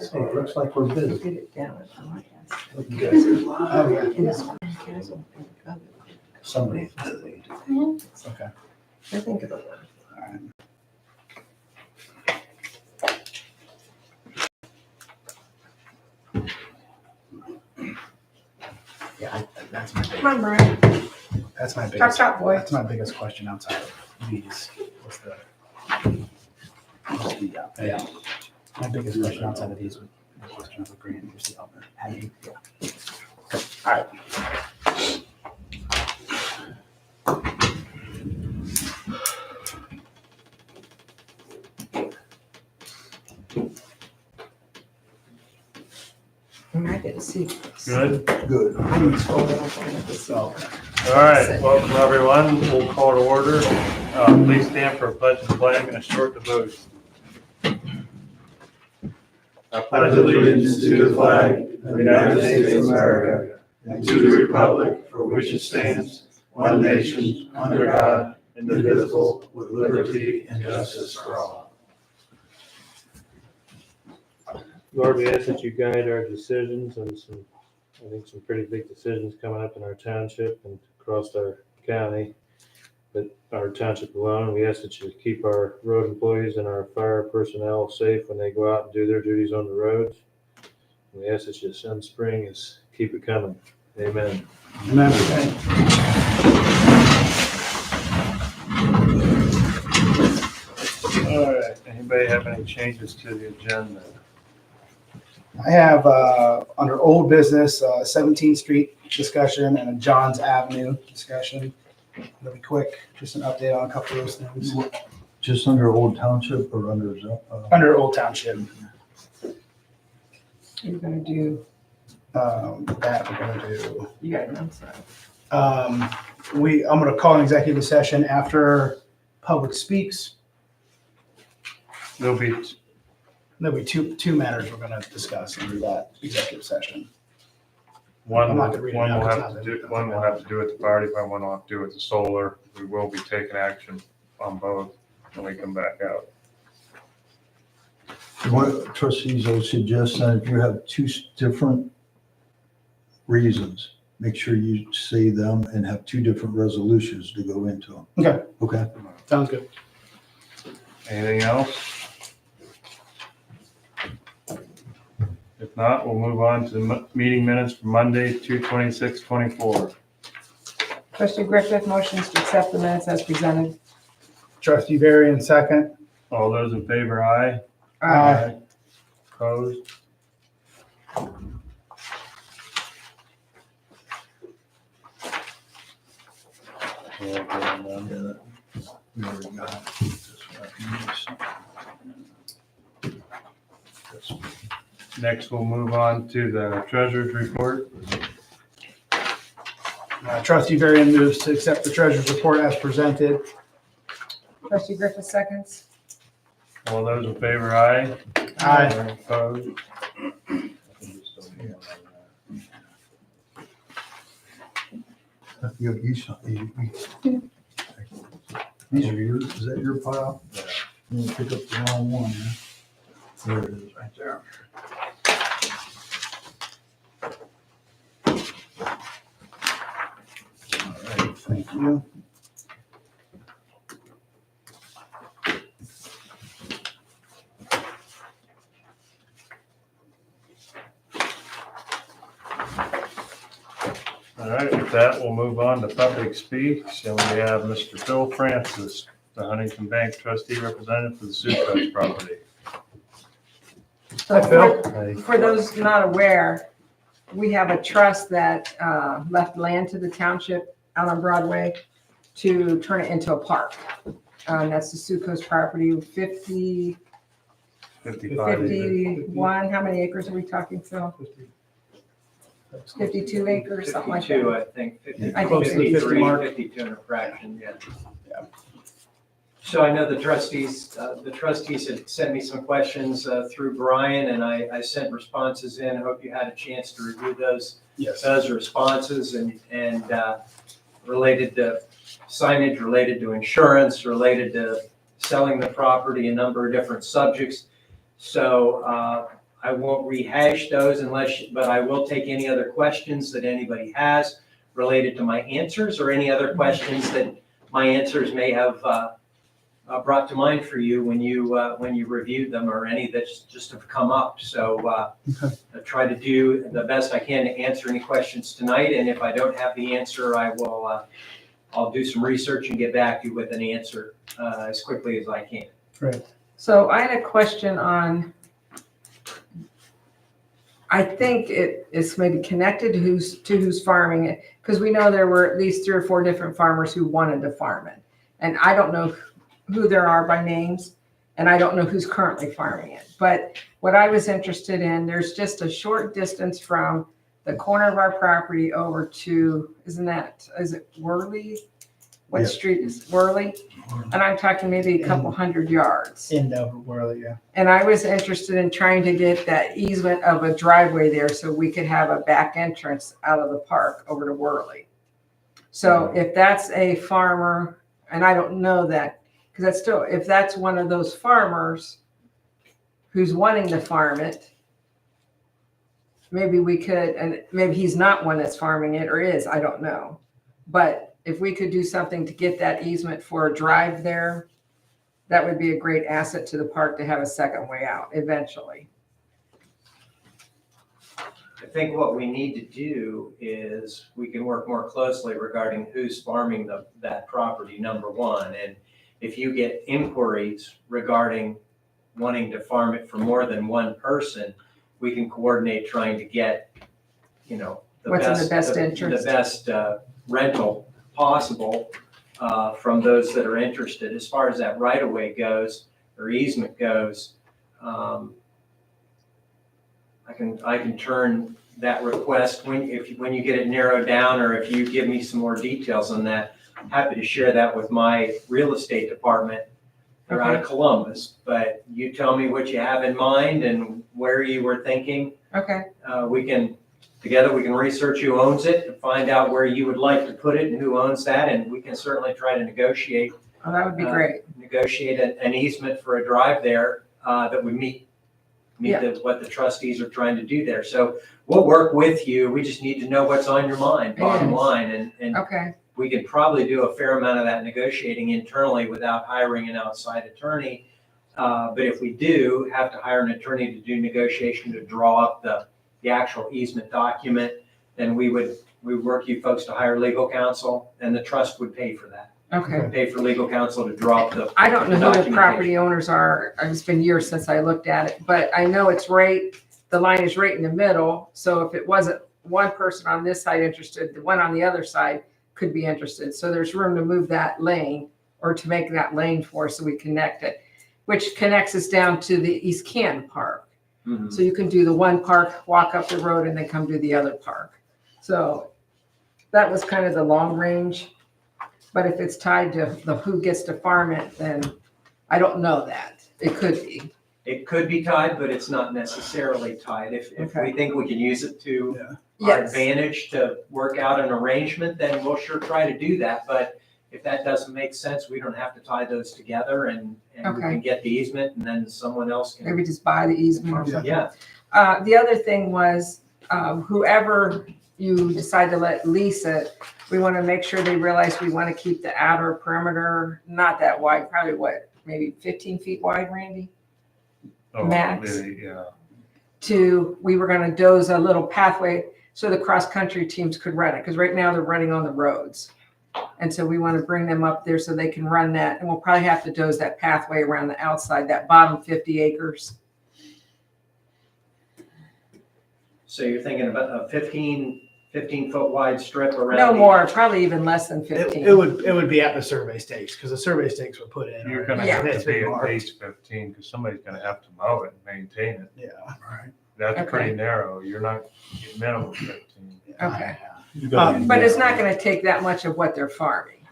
So it looks like we're busy. Get it down at my house. You guys are live. Oh, yeah. In this one, castle, and the other. Somebody's busy. Okay. I think of it. All right. Yeah, that's my Come on, Brian. that's my Chop, biggest chop, boy. that's my biggest question outside of these. What's the yeah. My biggest question outside of these was the question of agreeing to the owner. How do you okay. All right. I get to see this. Good. Good. I need to scroll down and this. So All right, welcome everyone. We'll call to order. Please stand for a pledge of flag and a short devotion. I pledge allegiance to the flag of the United States of America and to the republic for which it stands, one nation, under God, indivisible, with liberty and justice for all. Lord, we ask that you guide our decisions and some pretty big decisions coming up in our township and across our county, but our township alone. We ask that you keep our road employees and our fire personnel safe when they go out and do their duties on the roads. We ask that you send spring is keep it coming. Amen. amen. All right, anybody have any changes to the agenda? I have under old business 17th Street discussion and a Johns Avenue discussion. It'll be quick, just an update on a couple of those things. Just under Old Township or under? Under Old Township, You're gonna do, that we're gonna do. you got it, I'm sorry. I'm gonna call an executive session after public speaks. There'll be, There'll be two matters we're gonna discuss under that executive session. one I'm not will gonna read it now, have it's to not do, one will have to do with the fire department, one will have to do with the solar. We will be taking action on both when we come back out. What trustees will suggest that if you have two different reasons, make sure you say them and have two different resolutions to go into them. Okay, Okay? sounds good. Anything else? If not, we'll move on to the meeting minutes for Monday, 2/26/24. Trustee Griffith motions to accept the minutes as presented. Trustee Varian, second. All those in favor, aye. Aye. Opposed? Yeah, good, none. We already got it. Next, we'll move on to the treasurer's report. Trustee Varian moves to accept the treasurer's report as presented. Trustee Griffith seconds. All those in favor, aye. Aye. Opposed? These are yours, is that your pile? Yeah. You pick up the wrong one, huh? There it is, right there. All right, thank you. All right, with that, we'll move on to public speaks, and we have Mr. Phil Francis, the Huntington Bank trustee representative for the Sucrose property. Hi, Phil. For those not aware, we have a trust that left land to the township out on Broadway to turn it into a park. That's the Sucrose property, 51, how many acres are we talking, Phil? 52 acres, something like 52, that. I think, I think 50 mark. 52 and a fraction, yeah. Yeah. So I know the trustees had sent me some questions through Brian, and I sent responses in. I hope you had a chance to review those responses and related to signage, related to insurance, related to selling the property, a number of different subjects. So I won't rehash those but I will take any other questions that anybody has related to my answers or any other questions that my answers may have brought to mind for you when you reviewed them, or any that's just have come up. So I try to do the best I can to answer any questions tonight, and if I don't have the answer, I'll do some research and get back to you with an answer as quickly as I can. Right. So I had a question on, I think it is maybe connected to who's farming it, because we know there were at least 3 or 4 different farmers who wanted to farm it. And I don't know who there are by names, and I don't know who's currently farming it. But what I was interested in, there's just a short distance from the corner of our property over to, is it Worley? What Yeah. street is Worley? And I'm talking maybe a couple hundred yards. In Worley, yeah. And I was interested in trying to get that easement of a driveway there so we could have a back entrance out of the park over to Worley. So if that's a farmer, and I don't know that, because that's still, if that's one of those farmers who's wanting to farm it, maybe we could, and maybe he's not one that's farming it, or is, I don't know. But if we could do something to get that easement for a drive there, that would be a great asset to the park to have a second way out eventually. I think what we need to do is we can work more closely regarding who's farming that property, number one. And if you get inquiries regarding wanting to farm it for more than one person, we can coordinate trying to get, What's in the best interest. The best rental possible from those that are interested. As far as that right of way goes or easement goes, I can turn that request when you get it narrowed down, or if you give me some more details on that. I'm happy to share that with my real estate department. They're out of Columbus, but you tell me what you have in mind and where you were thinking. Okay, Together we can research who owns it and find out where you would like to put it and who owns that, and we can certainly try to negotiate. well, that would be great. Negotiate an easement for a drive there that would meet what the trustees are trying to do there. So we'll work with you. We just need to know what's on your mind, bottom line, and Okay, we could probably do a fair amount of that negotiating internally without hiring an outside attorney. But if we do have to hire an attorney to do negotiation to draw up the actual easement document, then we would work you folks to hire legal counsel, and the trust would pay for that. okay. Pay for legal counsel to draw up the. I don't know who the documentation. property owners are. It's been years since I looked at it, but I know it's the line is right in the middle. So if it wasn't one person on this side interested, the one on the other side could be interested. So there's room to move that lane, or to make that lane for us so we connect it, which connects us down to the East Canton Park. Mhm. So you can do the one park, walk up the road, and then come to the other park. So that was kind of the long range. But if it's tied to who gets to farm it, then I don't know that. It could be. It could be tied, but it's not necessarily tied. If Okay. we think we can use it to our Yes. advantage to work out an arrangement, then we'll sure try to do that. But if that doesn't make sense, we don't have to tie those together, and we Okay. can get the easement, and then someone else can. Maybe just buy the easement or something. Yeah, The other thing was, whoever you decide to let lease it, we want to make sure they realize we want to keep the outer perimeter not that wide, probably maybe 15 feet wide, Randy? Max. We were going to doze a little pathway so the cross-country teams could run it, because right now they're running on the roads. And so we want to bring them up there so they can run that, and we'll probably have to doze that pathway around the outside, that bottom 50 acres. so you're thinking about a 15-foot wide strip around. No the- more, probably even less than 15. It would be at the survey stakes, because the survey stakes were put in. You're already. gonna Yeah. have It's to be been at marked. least 15, because somebody's gonna have to mow it and maintain it. Yeah, right. That's Okay. pretty narrow. You're not, minimum 15. Okay. Uh, But it's not going to take that much of what they're farming.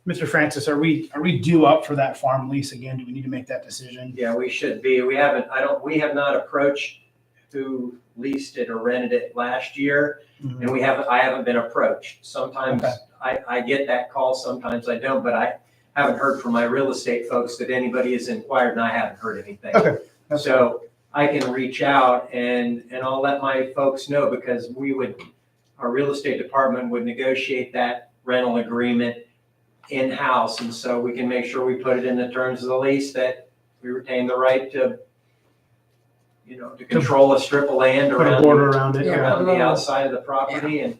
Mr. Francis, are we due up for that farm lease again? Do we need to make that decision? Yeah, we should be. We have not approached who leased it or rented it last year. Mhm. And I haven't been approached. Sometimes Okay. I get that call, sometimes I don't, but I haven't heard from my real estate folks that anybody has inquired, and I haven't heard anything. Okay. That's So I can reach out and I'll let my folks know, because our real estate department would negotiate that rental agreement in-house. And so we can make sure we put it in the terms of the lease that we retain the right to, to control a strip of land Put a around, border around it. Yeah. around the outside of the property. And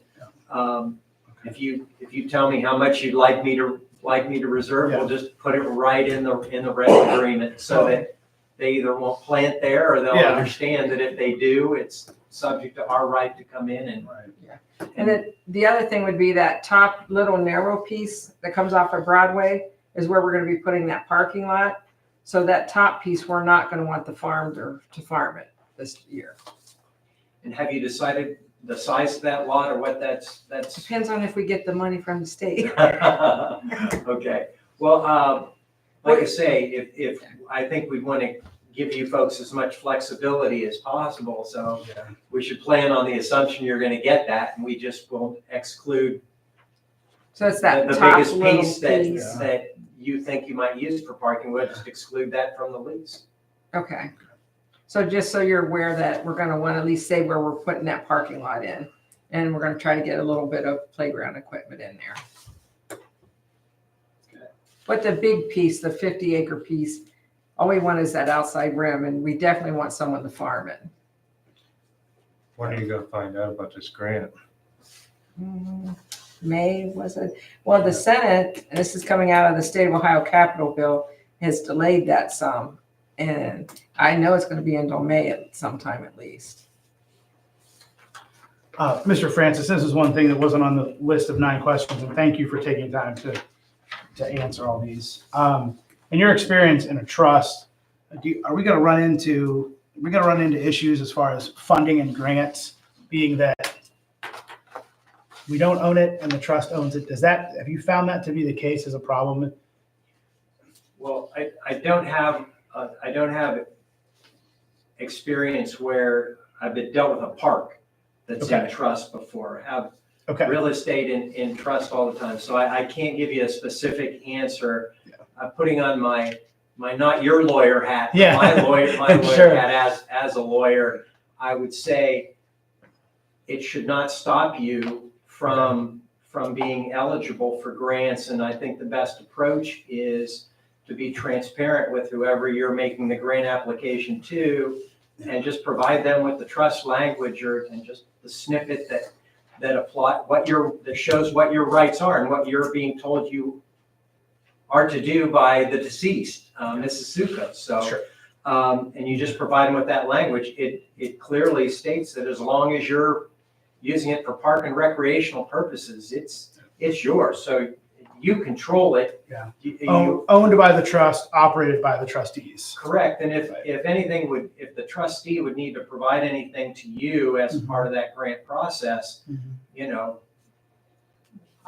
if you tell me how much you'd like me to reserve, we'll just put it right in the rental agreement, so that they either won't plant there, or they'll understand that if they do, it's subject to our right to come in and. And then the other thing would be that top little narrow piece that comes off of Broadway is where we're gonna be putting that parking lot. So that top piece, we're not gonna want the farmer to farm it this year. And have you decided the size of that lot, or what that's? Depends on if we get the money from the state. Okay, well, like I say, if I think we want to give you folks as much flexibility as possible, so we should plan on the assumption you're going to get that, and we just won't exclude So it's that the top biggest little piece piece. that you think you might use for parking. We'll just exclude that from the lease. Okay. So just so you're aware that we're gonna want to at least say where we're putting that parking lot in. And we're gonna try to get a little bit of playground equipment in there. But the big piece, the 50-acre piece, all we want is that outside rim, and we definitely want someone to farm it. When are you gonna find out about this grant? May, was it? Well, the Senate, and this is coming out of the state of Ohio Capitol bill, has delayed that some. And I know it's going to be until May at sometime at least. Mr. Francis, this is one thing that wasn't on the list of 9 questions, and thank you for taking time to answer all these. In your experience in a trust, are we going to run into issues as far as funding and grants, being that we don't own it and the trust owns it? Have you found that to be the case as a problem? Well, I don't have experience where I've been dealt with a park that's in trust before. I have real estate in trust all the time, so I can't give you a specific answer. I'm putting on my not your lawyer hat, but my lawyer hat as a lawyer. I would say it should not stop you from being eligible for grants, and I think the best approach is to be transparent with whoever you're making the grant application to, and just provide them with the trust language and just the snippet that shows what your rights are and what you're being told you are to do by the deceased, Mrs. Suka. So, and you just provide them with that language. It clearly states that as long as you're using it for park and recreational purposes, it's yours. So you control it. Yeah. You Owned by the trust, operated by the trustees. correct. And if anything if the trustee would need to provide anything to you as part of that grant process,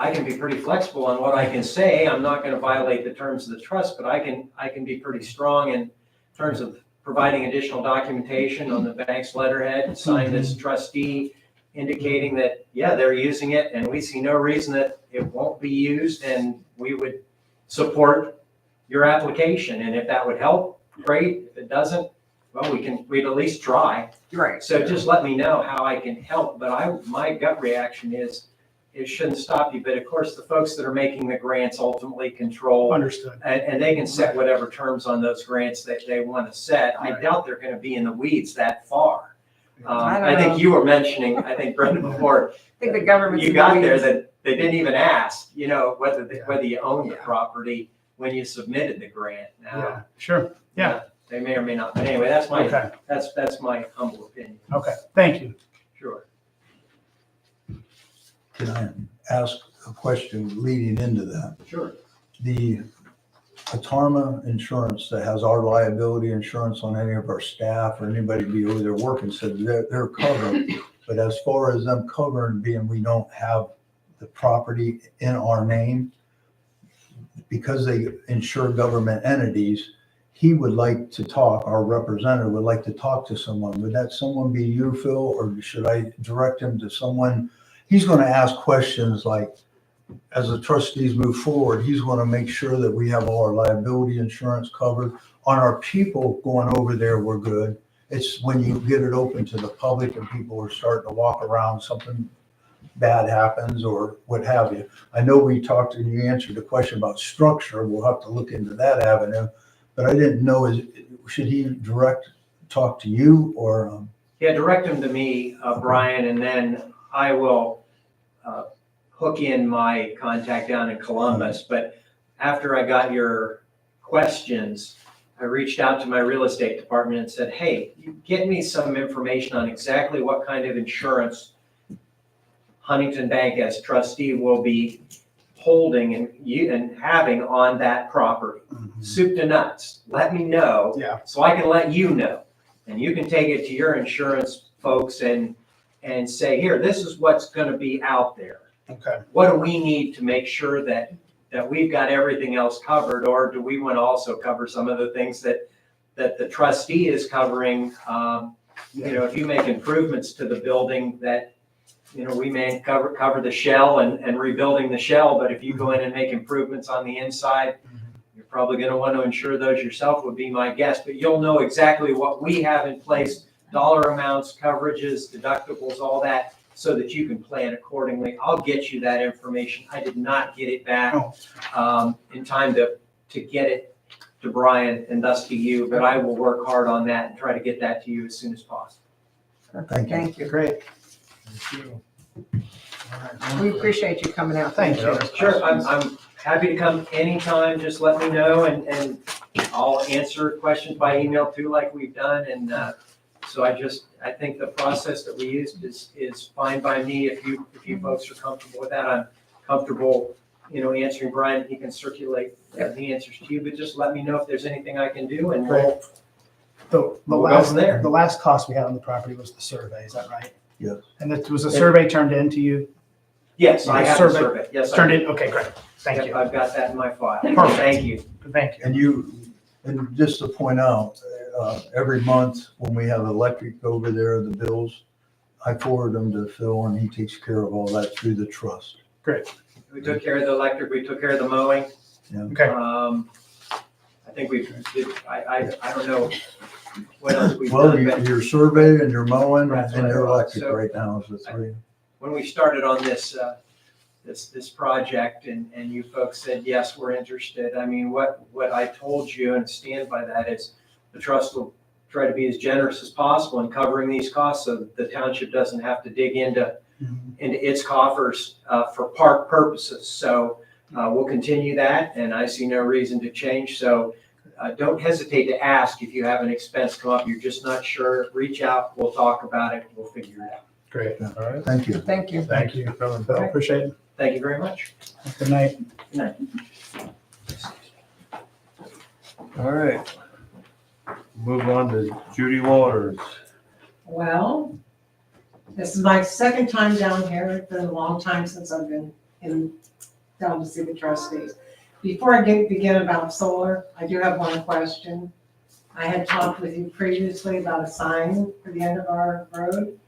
I can be pretty flexible on what I can say. I'm not going to violate the terms of the trust, but I can be pretty strong in terms of providing additional documentation on the bank's letterhead, sign this trustee indicating that, they're using it and we see no reason that it won't be used, and we would support your application. And if that would help, great. If it doesn't, well, we'd at least try. Right. So just let me know how I can help. But my gut reaction is it shouldn't stop you. But of course, the folks that are making the grants ultimately control. Understood. And they can set whatever terms on those grants that they want to set. I doubt they're going to be in the weeds that far. I think you were mentioning, Brenda, before. I think the government. You got there that they didn't even ask, whether you own the property when you submitted the grant. Now, Sure. Yeah. They may or may not. But anyway, that's my humble opinion. Okay. Thank you. Sure. Can I ask a question leading into that? Sure. The Atarma insurance that has our liability insurance on any of our staff or anybody be over there working said they're covered. But as far as them covering, being we don't have the property in our name, because they insure government entities, he would like to talk, our representative would like to talk to someone. Would that someone be you, Phil, or should I direct him to someone? He's going to ask questions like, as the trustees move forward, he's going to make sure that we have all our liability insurance covered. On our people going over there, we're good. It's when you get it open to the public and people are starting to walk around, something bad happens or what have you. I know we talked and you answered the question about structure. We'll have to look into that avenue. But I didn't know, should he talk to you or? Yeah, direct them to me, Brian, and then I will hook in my contact down in Columbus. But after I got your questions, I reached out to my real estate department and said, hey, you get me some information on exactly what kind of insurance Huntington Bank as trustee will be holding and having on that property. Soup to nuts. Let me know. Yeah. So I can let you know. And you can take it to your insurance folks and say, here, this is what's going to be out there. Okay. What do we need to make sure that we've got everything else covered, or do we want to also cover some of the things that the trustee is covering? If you make improvements to the building that, we may cover the shell and rebuilding the shell, but if you go in and make improvements on the inside, you're probably going to want to insure those yourself, would be my guess. But you'll know exactly what we have in place, dollar amounts, coverages, deductibles, all that, so that you can plan accordingly. I'll get you that information. I did not get it back in time to get it to Brian and thus to you, but I will work hard on that and try to get that to you as soon as possible. Thank you. Great. Thank you. We appreciate you coming out. Thank you. Sure, I'm happy to come anytime. Just let me know and I'll answer questions by email too, like we've done. And so I think the process that we used is fine by me. If you folks are comfortable with that, I'm comfortable, answering Brian. He can circulate the answers to you, but just let me know if there's anything I can do, and we'll go from there. The last cost we had on the property was the survey, is that right? Yes. And was a survey turned in to you? Yes, I have the survey. Yes, Turned in, okay, great. Thank you. I've got that in my file. Perfect. Thank you. Thank you. And just to point out, every month when we have electric over there, the bills, I forward them to Phil and he takes care of all that through the trust. Great. We took care of the electric, we took care of the mowing. Okay. I think I don't know what else we've Well, done, but your survey and your mowing That's and what I your thought. electric So, right now is the three. when we started on this project and you folks said, yes, we're interested. I mean, what I told you and stand by that is the trust will try to be as generous as possible in covering these costs so that the township doesn't have to dig into its coffers for park purposes. So we'll continue that, and I see no reason to change. So don't hesitate to ask if you have an expense come up, you're just not sure, reach out, we'll talk about it, we'll figure it out. Great. All right. Thank you. Thank you. Thank you for coming, Bill. Appreciate it. Thank you very much. Good night. All right. Move on to Judy Waters. Well, this is my second time down here. It's been a long time since I've been down to see the trustees. Before I begin about solar, I do have one question. I had talked with you previously about a sign for the end of our road.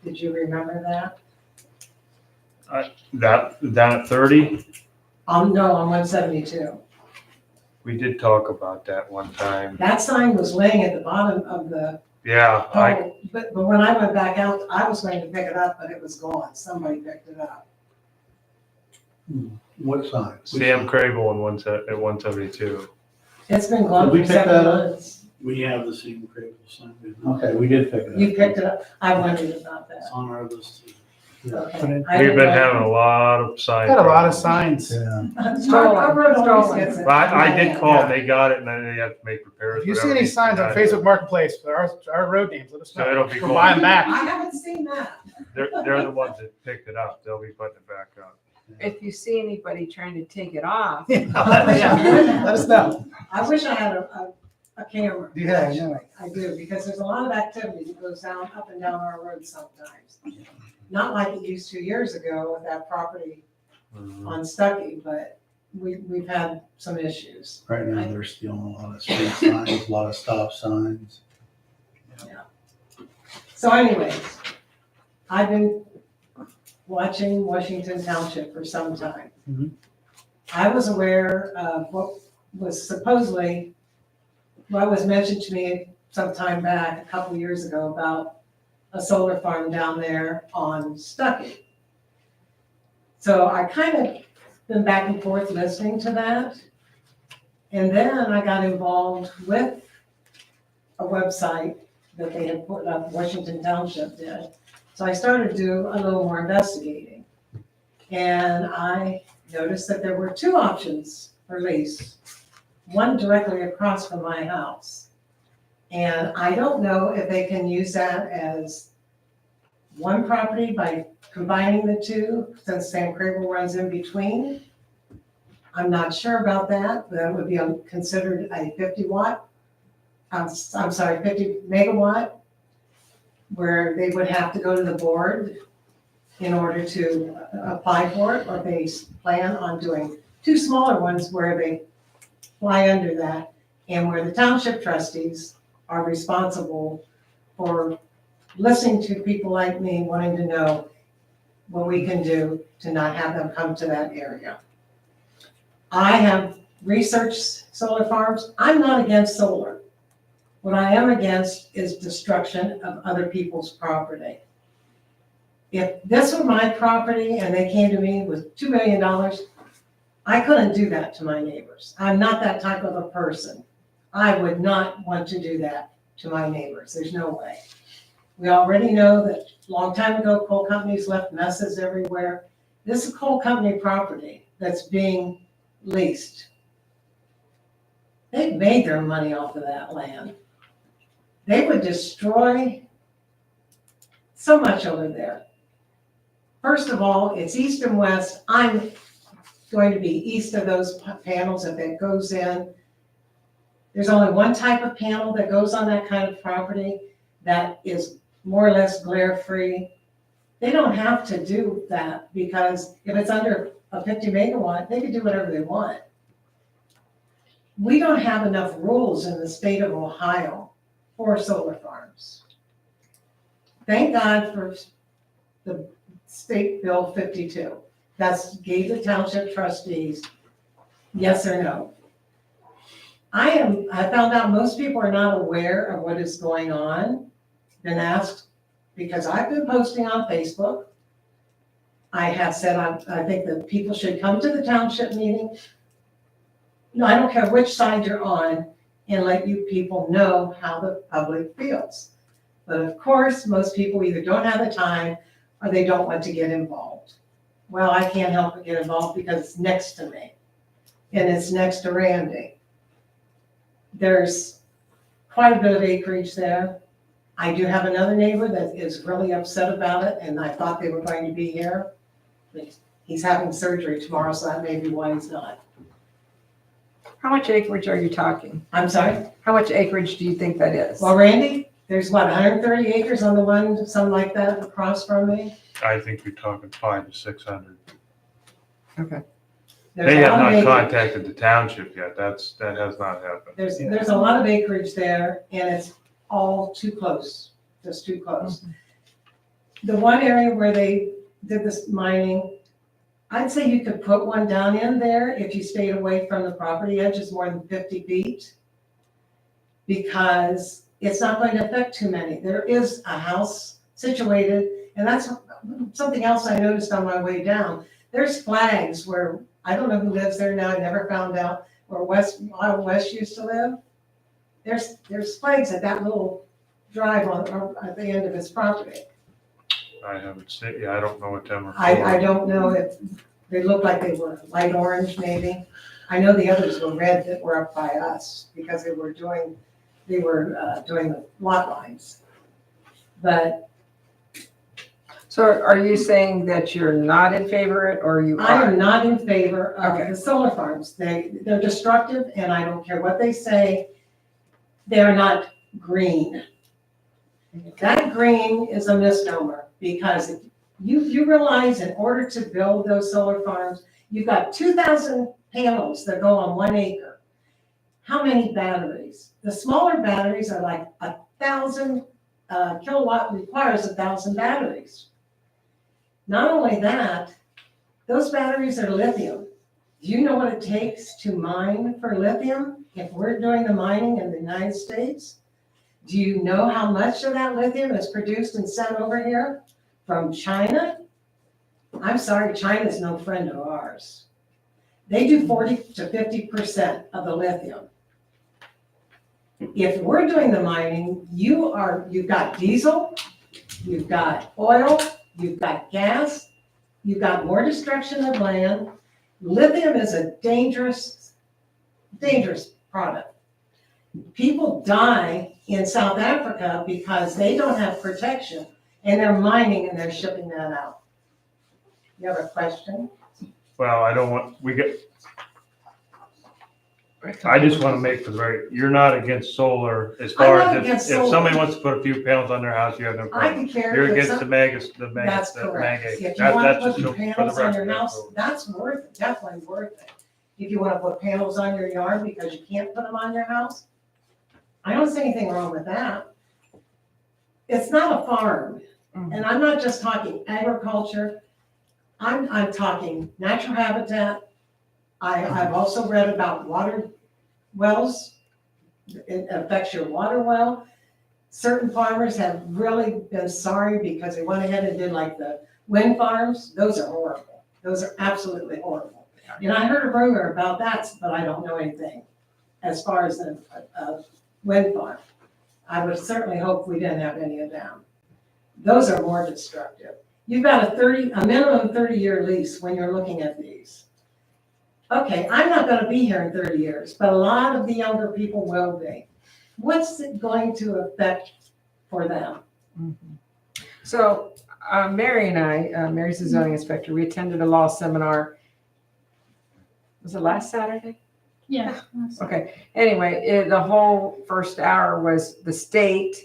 Did you remember that? That down at 30, No, on 172. we did talk about that one time. That sign was laying at the bottom of the Yeah, pole, but when I went back out, I was going to pick it up, but it was gone. Somebody picked it up. What sign? Sam Crable at 172. It's been gone Did we for pick that 7 up? months. We have the same crable sign. Okay, we did pick it up. You picked it up. I wondered about It's that. on our list. Okay. Put it- I We've didn't been know. having a lot of signs. Got a lot of signs. Yeah. Our road always gets it. I did call, they got it, and then they have to make repairs. If you see whatever any needs to be signs on done. Facebook Marketplace for our road names, let us So it'll be know. We'll going- buy them back. I haven't seen that. They're the ones that picked it up, they'll be putting it back up. If you see anybody trying to take it off, Yeah. Let us know. I wish I had a camera. Yeah, I know. I do, because there's a lot of activity that goes up and down our road sometimes. Not like it used 2 years ago with that property on Stuckey, but we've had some issues. Right now, they're stealing a lot of street signs, a lot of stop signs. So anyways, I've been watching Washington Township for some time. Mhm. I was aware of what was supposedly, what was mentioned to me some time back, a couple years ago, about a solar farm down there on Stuckey. So I kind of been back and forth listening to that. And then I got involved with a website that they had put up, Washington Township did. So I started to do a little more investigating. And I noticed that there were two options for lease, one directly across from my house. And I don't know if they can use that as one property by combining the two, since Sam Crable runs in between. I'm not sure about that. That would be considered a 50 megawatt, where they would have to go to the board in order to apply for it, or they plan on doing two smaller ones where they fly under that, and where the township trustees are responsible for listening to people like me wanting to know what we can do to not have them come to that area. I have researched solar farms. I'm not against solar. What I am against is destruction of other people's property. If this were my property and they came to me with $2 million, I couldn't do that to my neighbors. I'm not that type of a person. I would not want to do that to my neighbors. There's no way. We already know that a long time ago, coal companies left messes everywhere. This is coal company property that's being leased. They've made their money off of that land. They would destroy so much over there. First of all, it's east and west. I'm going to be east of those panels if it goes in. There's only one type of panel that goes on that kind of property that is more or less glare-free. They don't have to do that, because if it's under a 50 megawatt, they can do whatever they want. We don't have enough rules in the state of Ohio for solar farms. Thank God for the State Bill 52. That's gave the township trustees yes or no. I found out most people are not aware of what is going on. Been asked, because I've been posting on Facebook. I have said I think that people should come to the township meeting. No, I don't care which side you're on, and let you people know how the public feels. But of course, most people either don't have the time or they don't want to get involved. Well, I can't help but get involved because it's next to me, and it's next to Randy. There's quite a bit of acreage there. I do have another neighbor that is really upset about it, and I thought they were going to be here. He's having surgery tomorrow, so that may be why he's not. How much acreage are you talking? I'm sorry? How much acreage do you think that is? Well, Randy, there's what, 130 acres on the one, something like that, across from me? I think you're talking 500 to 600. Okay. There's They a have lot of not acreage. contacted the township yet. That has not happened. There's a lot of acreage there, and it's all too close, just too close. The one area where they did this mining, I'd say you could put one down in there if you stayed away from the property edges more than 50 feet, because it's not going to affect too many. There is a house situated, and that's something else I noticed on my way down. There's flags where, I don't know who lives there now, I never found out, where Wild West used to live. There's flags at that little drive at the end of his property. I haven't seen, yeah, I don't know what them are for. I don't know if, they looked like they were light orange maybe. I know the others were red that were up by us, because they were doing the lot lines. But So are you saying that you're not in favor of it, or you I are? am not in favor of Okay. the solar farms. They're destructive, and I don't care what they say. They're not green. That green is a misnomer, because if you realize in order to build those solar farms, you've got 2,000 panels that go on 1 acre. How many batteries? The smaller batteries are like 1,000 kilowatt, requires 1,000 batteries. Not only that, those batteries are lithium. Do you know what it takes to mine for lithium if we're doing the mining in the United States? Do you know how much of that lithium is produced and sent over here from China? I'm sorry, China's no friend of ours. They do 40 to 50% of the lithium. If we're doing the mining, you've got diesel, you've got oil, you've got gas, you've got more destruction of land. Lithium is a dangerous product. People die in South Africa because they don't have protection and they're mining and they're shipping that out. You have a question? Well, I just want to make for the very, you're not against solar as far I'm not as against if solar. somebody wants to put a few panels on their house, you have no I problem. could care. You're if against some- the megas, the That's mega, the correct. mega. If you want That's to just put for the panels on your record. house, that's worth it, definitely worth it. If you want to put panels on your yard because you can't put them on your house, I don't see anything wrong with that. It's not a farm, and I'm not just talking agriculture. I'm talking natural habitat. I've also read about water wells. It affects your water well. Certain farmers have really been sorry because they went ahead and did like the wind farms. Those are horrible. Those are absolutely horrible. And I heard a rumor about that, but I don't know anything as far as the wind farm. I would certainly hope we didn't have any of them. Those are more destructive. You've got a minimum 30-year lease when you're looking at these. Okay, I'm not gonna be here in 30 years, but a lot of the younger people will be. What's it going to affect for them? So Mary and I, Mary's the zoning inspector, we attended a law seminar. Was it last Saturday? Yeah. Okay, anyway, the whole first hour was the state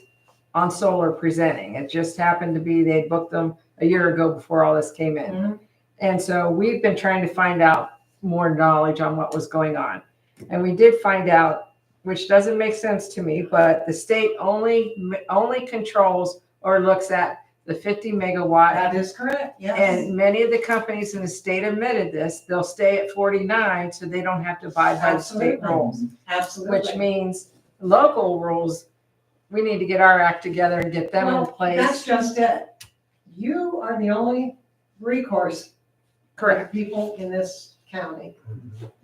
on solar presenting. It just happened to be, they booked them a year ago before all this came in. Mhm. And so we've been trying to find out more knowledge on what was going on. And we did find out, which doesn't make sense to me, but the state only controls or looks at the 50 megawatt. That is correct, yes. And many of the companies in the state admitted this, they'll stay at 49 so they don't have to abide by the state Absolutely. rules. Absolutely. Which means local rules, we need to get our act together and get them in Well, place. that's just it. You are the only recourse for Correct, people in this county.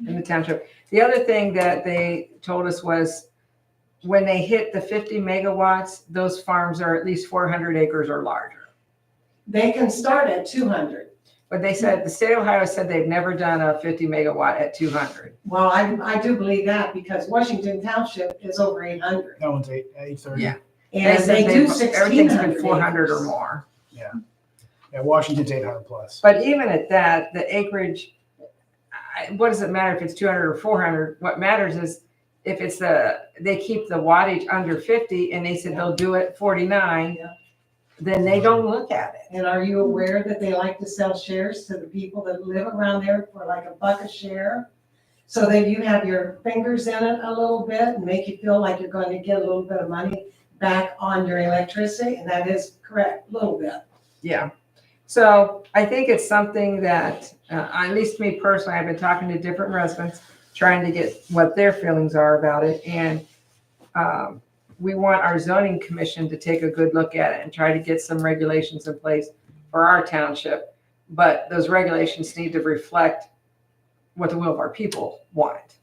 in the township. The other thing that they told us was when they hit the 50 megawatts, those farms are at least 400 acres or larger. They can start at 200. But they said, the state of Ohio said they've never done a 50 megawatt at 200. Well, I do believe that because Washington Township is over 800. That one's 830. Yeah. And said they do everything's 1,600 been 400 or acres. more. Yeah, Washington's 800 plus. But even at that, the acreage, what does it matter if it's 200 or 400? What matters is if it's they keep the wattage under 50 and they said they'll do it 49, Yeah. then they don't look at it. And are you aware that they like to sell shares to the people that live around there for like $1 a share? So that you have your fingers in it a little bit and make you feel like you're going to get a little bit of money back on your electricity. And that is correct, a little bit. Yeah. So I think it's something that, at least me personally, I've been talking to different residents, trying to get what their feelings are about it. And we want our zoning commission to take a good look at it and try to get some regulations in place for our township. But those regulations need to reflect what the will of our people want.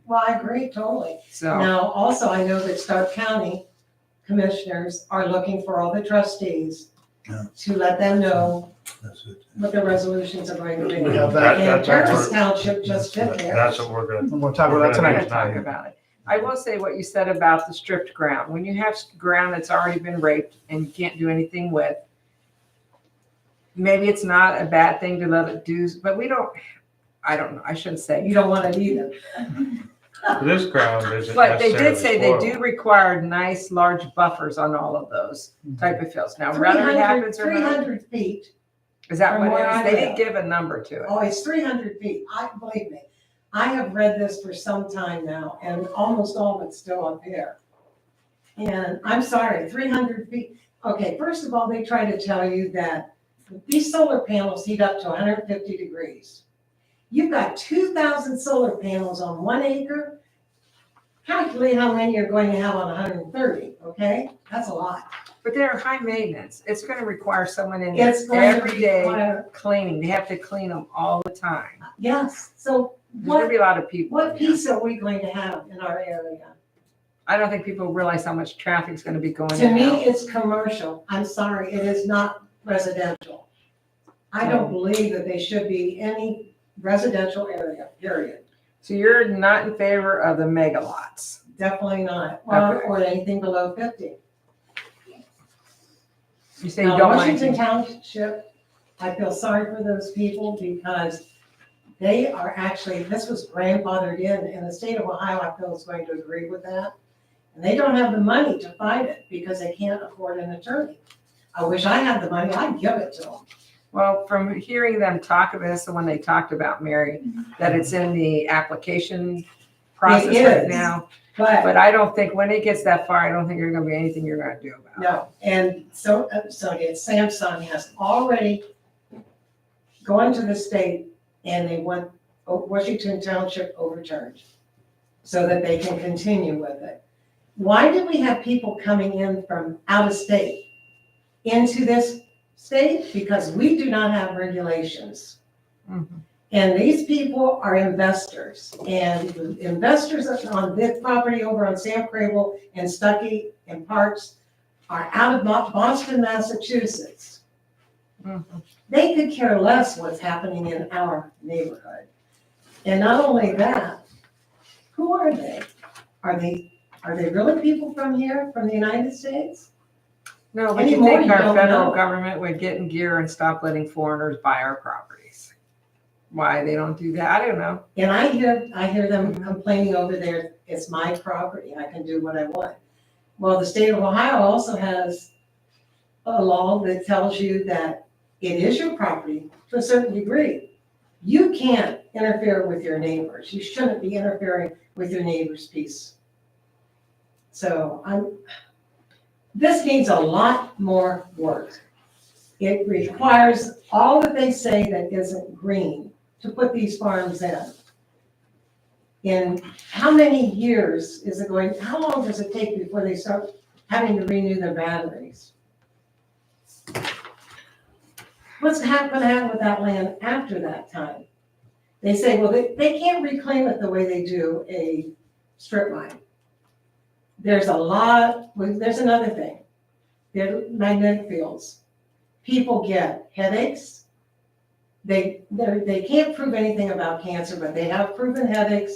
Well, I agree totally. So, Now, also, I know that Stark County commissioners are looking for all the trustees Yeah. to let them know That's it. what the resolutions are going to be. We have that. And That's what Paris we're- Township just did theirs. That's what we're gonna, And we'll talk about that we're tonight. going to talk about it. I will say what you said about the stripped ground. When you have ground that's already been raped and you can't do anything with, maybe it's not a bad thing to let it do, but I don't know, I shouldn't say. You don't want it either. this ground isn't But they did say they necessarily do require nice, large buffers on all of those type of fields. Now, whether it 300 happens or not, 300 feet. is that from what where it is? I They didn't live. give a number to it. Oh, it's 300 feet. Believe me, I have read this for some time now, and almost all of it's still up here. And I'm sorry, 300 feet. Okay, first of all, they try to tell you that these solar panels heat up to 150 degrees. You've got 2,000 solar panels on 1 acre. Calculate how many you're going to have on 130. okay? That's a lot. But they're high maintenance. It's gonna require someone in It's there going to every day require, cleaning. They have to clean them all the time. yes, so There's gonna what, be a lot of people. what in there. piece are we going to have in our area? I don't think people realize how much traffic's gonna be going To in me, and out. it's commercial. I'm sorry, it is not residential. I don't believe that they should be any residential area, period. So you're not in favor of the mega lots? Definitely not, Okay. or anything below 50. You say you Now, don't Washington like, Township, I feel sorry for those people because they are actually, this was grandfathered in the state of Ohio, I feel is going to agree with that. And they don't have the money to fight it because they can't afford an attorney. I wish I had the money, I'd give it to them. well, from hearing them talk about this, the one they talked about, Mary, that it's in the application process right is. now. But But I don't think, when it gets that far, I don't think there's gonna be anything you're gonna do about it. no, and so Samsung has already gone to the state and they want Washington Township overturned so that they can continue with it. Why do we have people coming in from out of state into this state? Because we do not have regulations. Mhm. And these people are investors, and the investors on this property over on Sam Crable and Stuckey and Parks are out of Boston, Massachusetts. Mhm. They could care less what's happening in our neighborhood. And not only that, who are they? Are they really people from here, from the United States? No, but you Anymore, think you our don't federal know. government would get in gear and stop letting foreigners buy our properties? Why they don't do that, I don't know. And I hear them complaining over there, it's my property, I can do what I want. Well, the state of Ohio also has a law that tells you that it is your property to a certain degree. You can't interfere with your neighbors. You shouldn't be interfering with your neighbor's peace. So this needs a lot more work. It requires all that they say that isn't green to put these farms in. In how many years is it going, how long does it take before they start having to renew their batteries? What's going to happen with that land after that time? They say, well, they can't reclaim it the way they do a strip mine. There's another thing. They're magnetic fields. People get headaches. They can't prove anything about cancer, but they have proven headaches.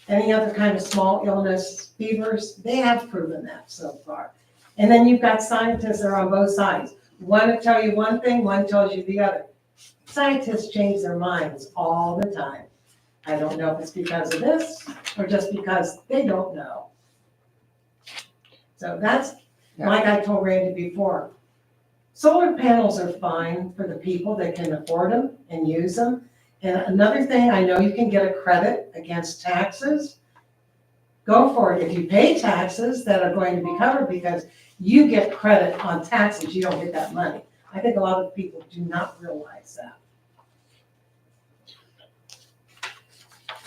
Any other kind of small illness, fevers, they have proven that so far. And then you've got scientists that are on both sides. One will tell you one thing, one tells you the other. Scientists change their minds all the time. I don't know if it's because of this or just because they don't know. So that's, like I told Randy before, solar panels are fine for the people that can afford them and use them. And another thing, I know you can get a credit against taxes. Go for it. If you pay taxes that are going to be covered because you get credit on taxes, you don't get that money. I think a lot of people do not realize that.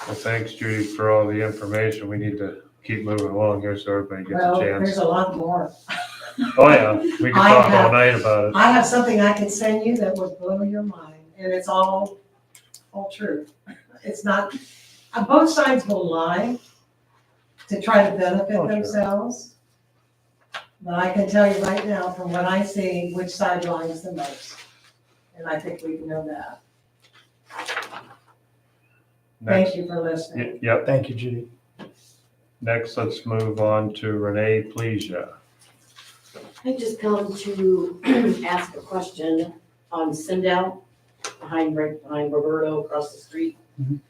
Well, thanks, Judy, for all the information. We need to keep moving along here so everybody gets Well, a there's chance. a lot more. Oh, yeah, we can I talk all have- night about it. I have something I can send you that would blow your mind, and it's all true. It's not, both sides will lie to try to benefit Oh, sure. themselves. But I can tell you right now, from what I see, which side lies the most. And I think we know that. Next, Thank you for listening. yep, Thank you, Judy. next, let's move on to Renee Plesia. I just come to ask a question on Sindel, behind Roberto, across the street,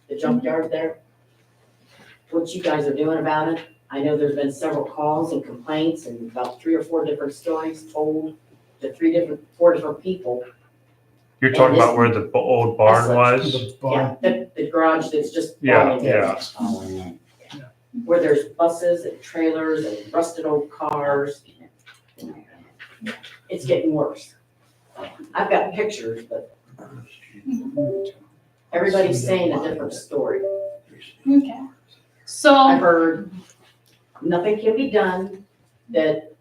the junkyard there. What you guys are doing about it? I know there's been several calls and complaints and about 3 or 4 different stories told to 4 different people. You're talking about where the old barn was? The barn. Yeah, the garage that's just Yeah, falling in. yeah. Falling in. Where there's buses and trailers and rusted old cars. It's getting worse. I've got pictures, but everybody's saying a different story. Okay. So, I've heard nothing can be done. that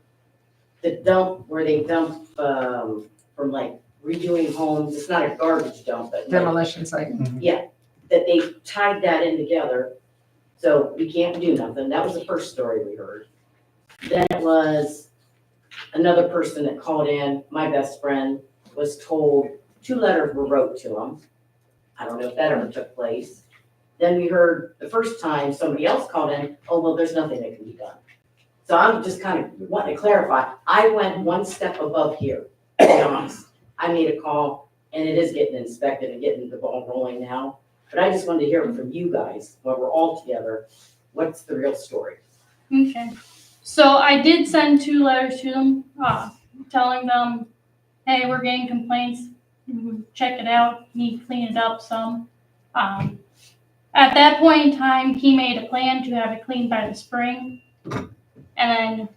the dump where they dump, from like redoing homes, it's not a garbage dump, but like, Demolition site. that they tied that in together, so we can't do nothing. That was the first story we heard. Then it was another person that called in, my best friend, was told 2 letters were wrote to him. I don't know if that ever took place. Then we heard the first time somebody else called in, oh, well, there's nothing that can be done. So I'm just kind of wanting to clarify. I went one step above here, to be honest. I made a call, and it is getting inspected and getting the ball rolling now. But I just wanted to hear from you guys, when we're all together, what's the real story? Okay. So I did send 2 letters to them, telling them, hey, we're getting complaints. Check it out. Need to clean it up some. At that point in time, he made a plan to have it cleaned by the spring. And then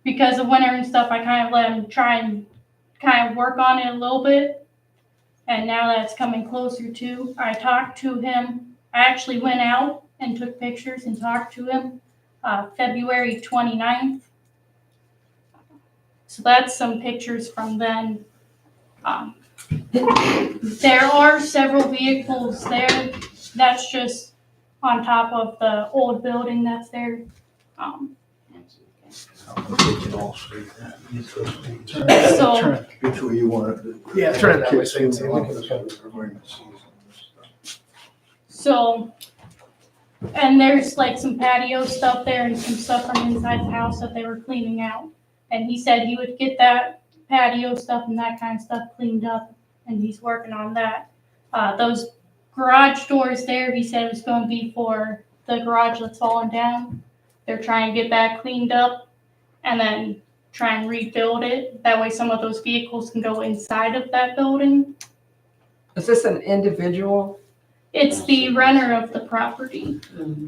because of winter and stuff, I kind of let him try and kind of work on it a little bit. And now that it's coming closer to, I talked to him. I actually went out and took pictures and talked to him February 29th. So that's some pictures from then. There are several vehicles there. That's just on top of the old building that's there. So Which way you want it. Yeah, turn it that way so you can see. So, and there's like some patio stuff there and some stuff from inside the house that they were cleaning out. And he said he would get that patio stuff and that kind of stuff cleaned up, and he's working on that. Those garage doors there, he said it was going to be for the garage that's fallen down. They're trying to get that cleaned up and then try and rebuild it. That way some of those vehicles can go inside of that building. Is this an individual? It's the renter of the property.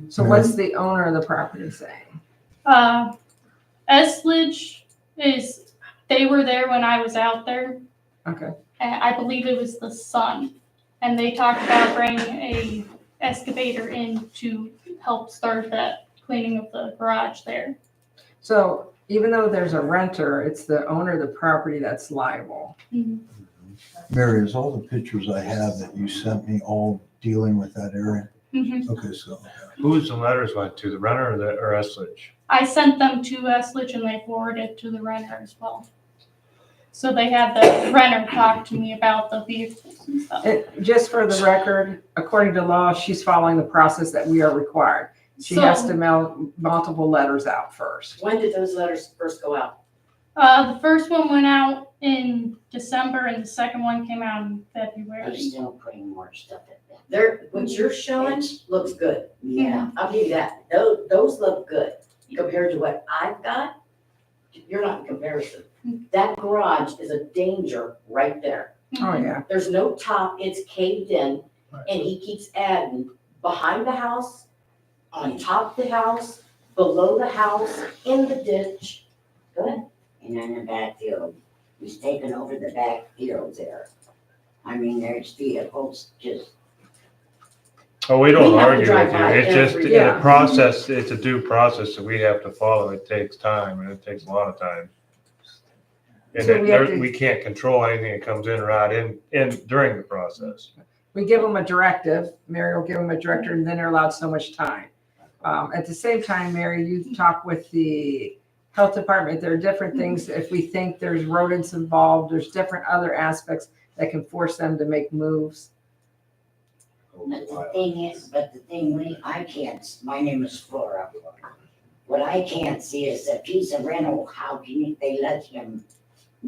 So what's the owner of the property saying? Esledge they were there when I was out there. Okay. And I believe it was the son. And they talked about bringing a excavator in to help start that cleaning of the garage there. So even though there's a renter, it's the owner of the property that's liable. Mhm. Mary, is all the pictures I have that you sent me all dealing with that area? Mhm. Okay, so. Who's the letters went to, the renter or Eslich? I sent them to Esledge and they forwarded to the renter as well. So they had the renter talk to me about the vehicles and stuff. Just for the record, according to law, she's following the process that we are required. She has to mail multiple letters out first. When did those letters first go out? The first one went out in December and the second one came out in They're February. still putting more stuff in there. What you're showing looks good. Yeah. I'll give you that. Those look good compared to what I've got. You're not in comparison. That garage is a danger right there. Oh, yeah. There's no top, it's caved in, and he keeps adding behind the house, on top of the house, below the house, in the ditch. Go ahead. And in the backfield, he's taken over the backfield there. I mean, there's vehicles just, Oh, we don't We have to argue drive with you. by It's just, every in day. a process, it's a due process that we have to follow. It takes time and it takes a lot of time. And So we have to- we can't control anything that comes in right in during the process. We give them a directive, Mary will give them a directive, and then they're allowed so much time. At the same time, Mary, you talk with the health department, there are different things, if we think there's rodents involved, there's different other aspects that can force them to make moves. but the thing I can't, my name is Flora. What I can't see is if he's a rental, how can they let him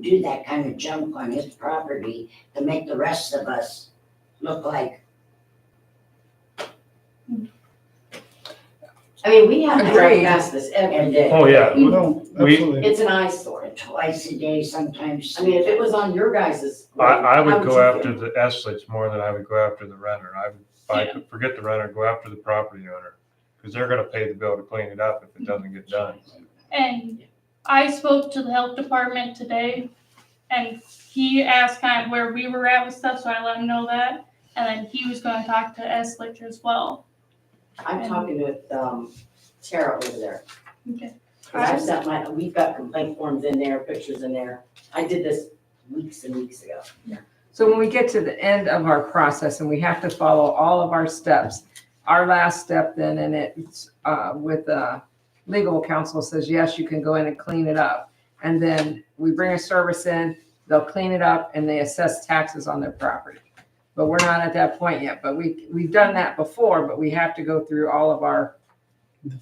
do that kind of junk on his property to make the rest of us look like, I mean, we have to drive Agreed. past this every day. Oh, yeah. No, We- absolutely. It's an eyesore. twice a day sometimes? I mean, if it was on your guys's. I how would go you after feel? the Eslich more than I would go after the renter. If I could forget the renter, go after the property owner. Because they're gonna pay the bill to clean it up if it doesn't get done. And I spoke to the health department today and he asked kind of where we were at with stuff, so I let him know that. And then he was going to talk to Eslich as well. I'm talking with, Tara over there. Okay. 'Cause I've sent we've got complaint forms in there, pictures in there. I did this weeks and weeks ago. So when we get to the end of our process and we have to follow all of our steps, our last step then, and it's with legal counsel says, yes, you can go in and clean it up. And then we bring a service in, they'll clean it up and they assess taxes on their property. But we're not at that point yet, but we've done that before, but we have to go through all of our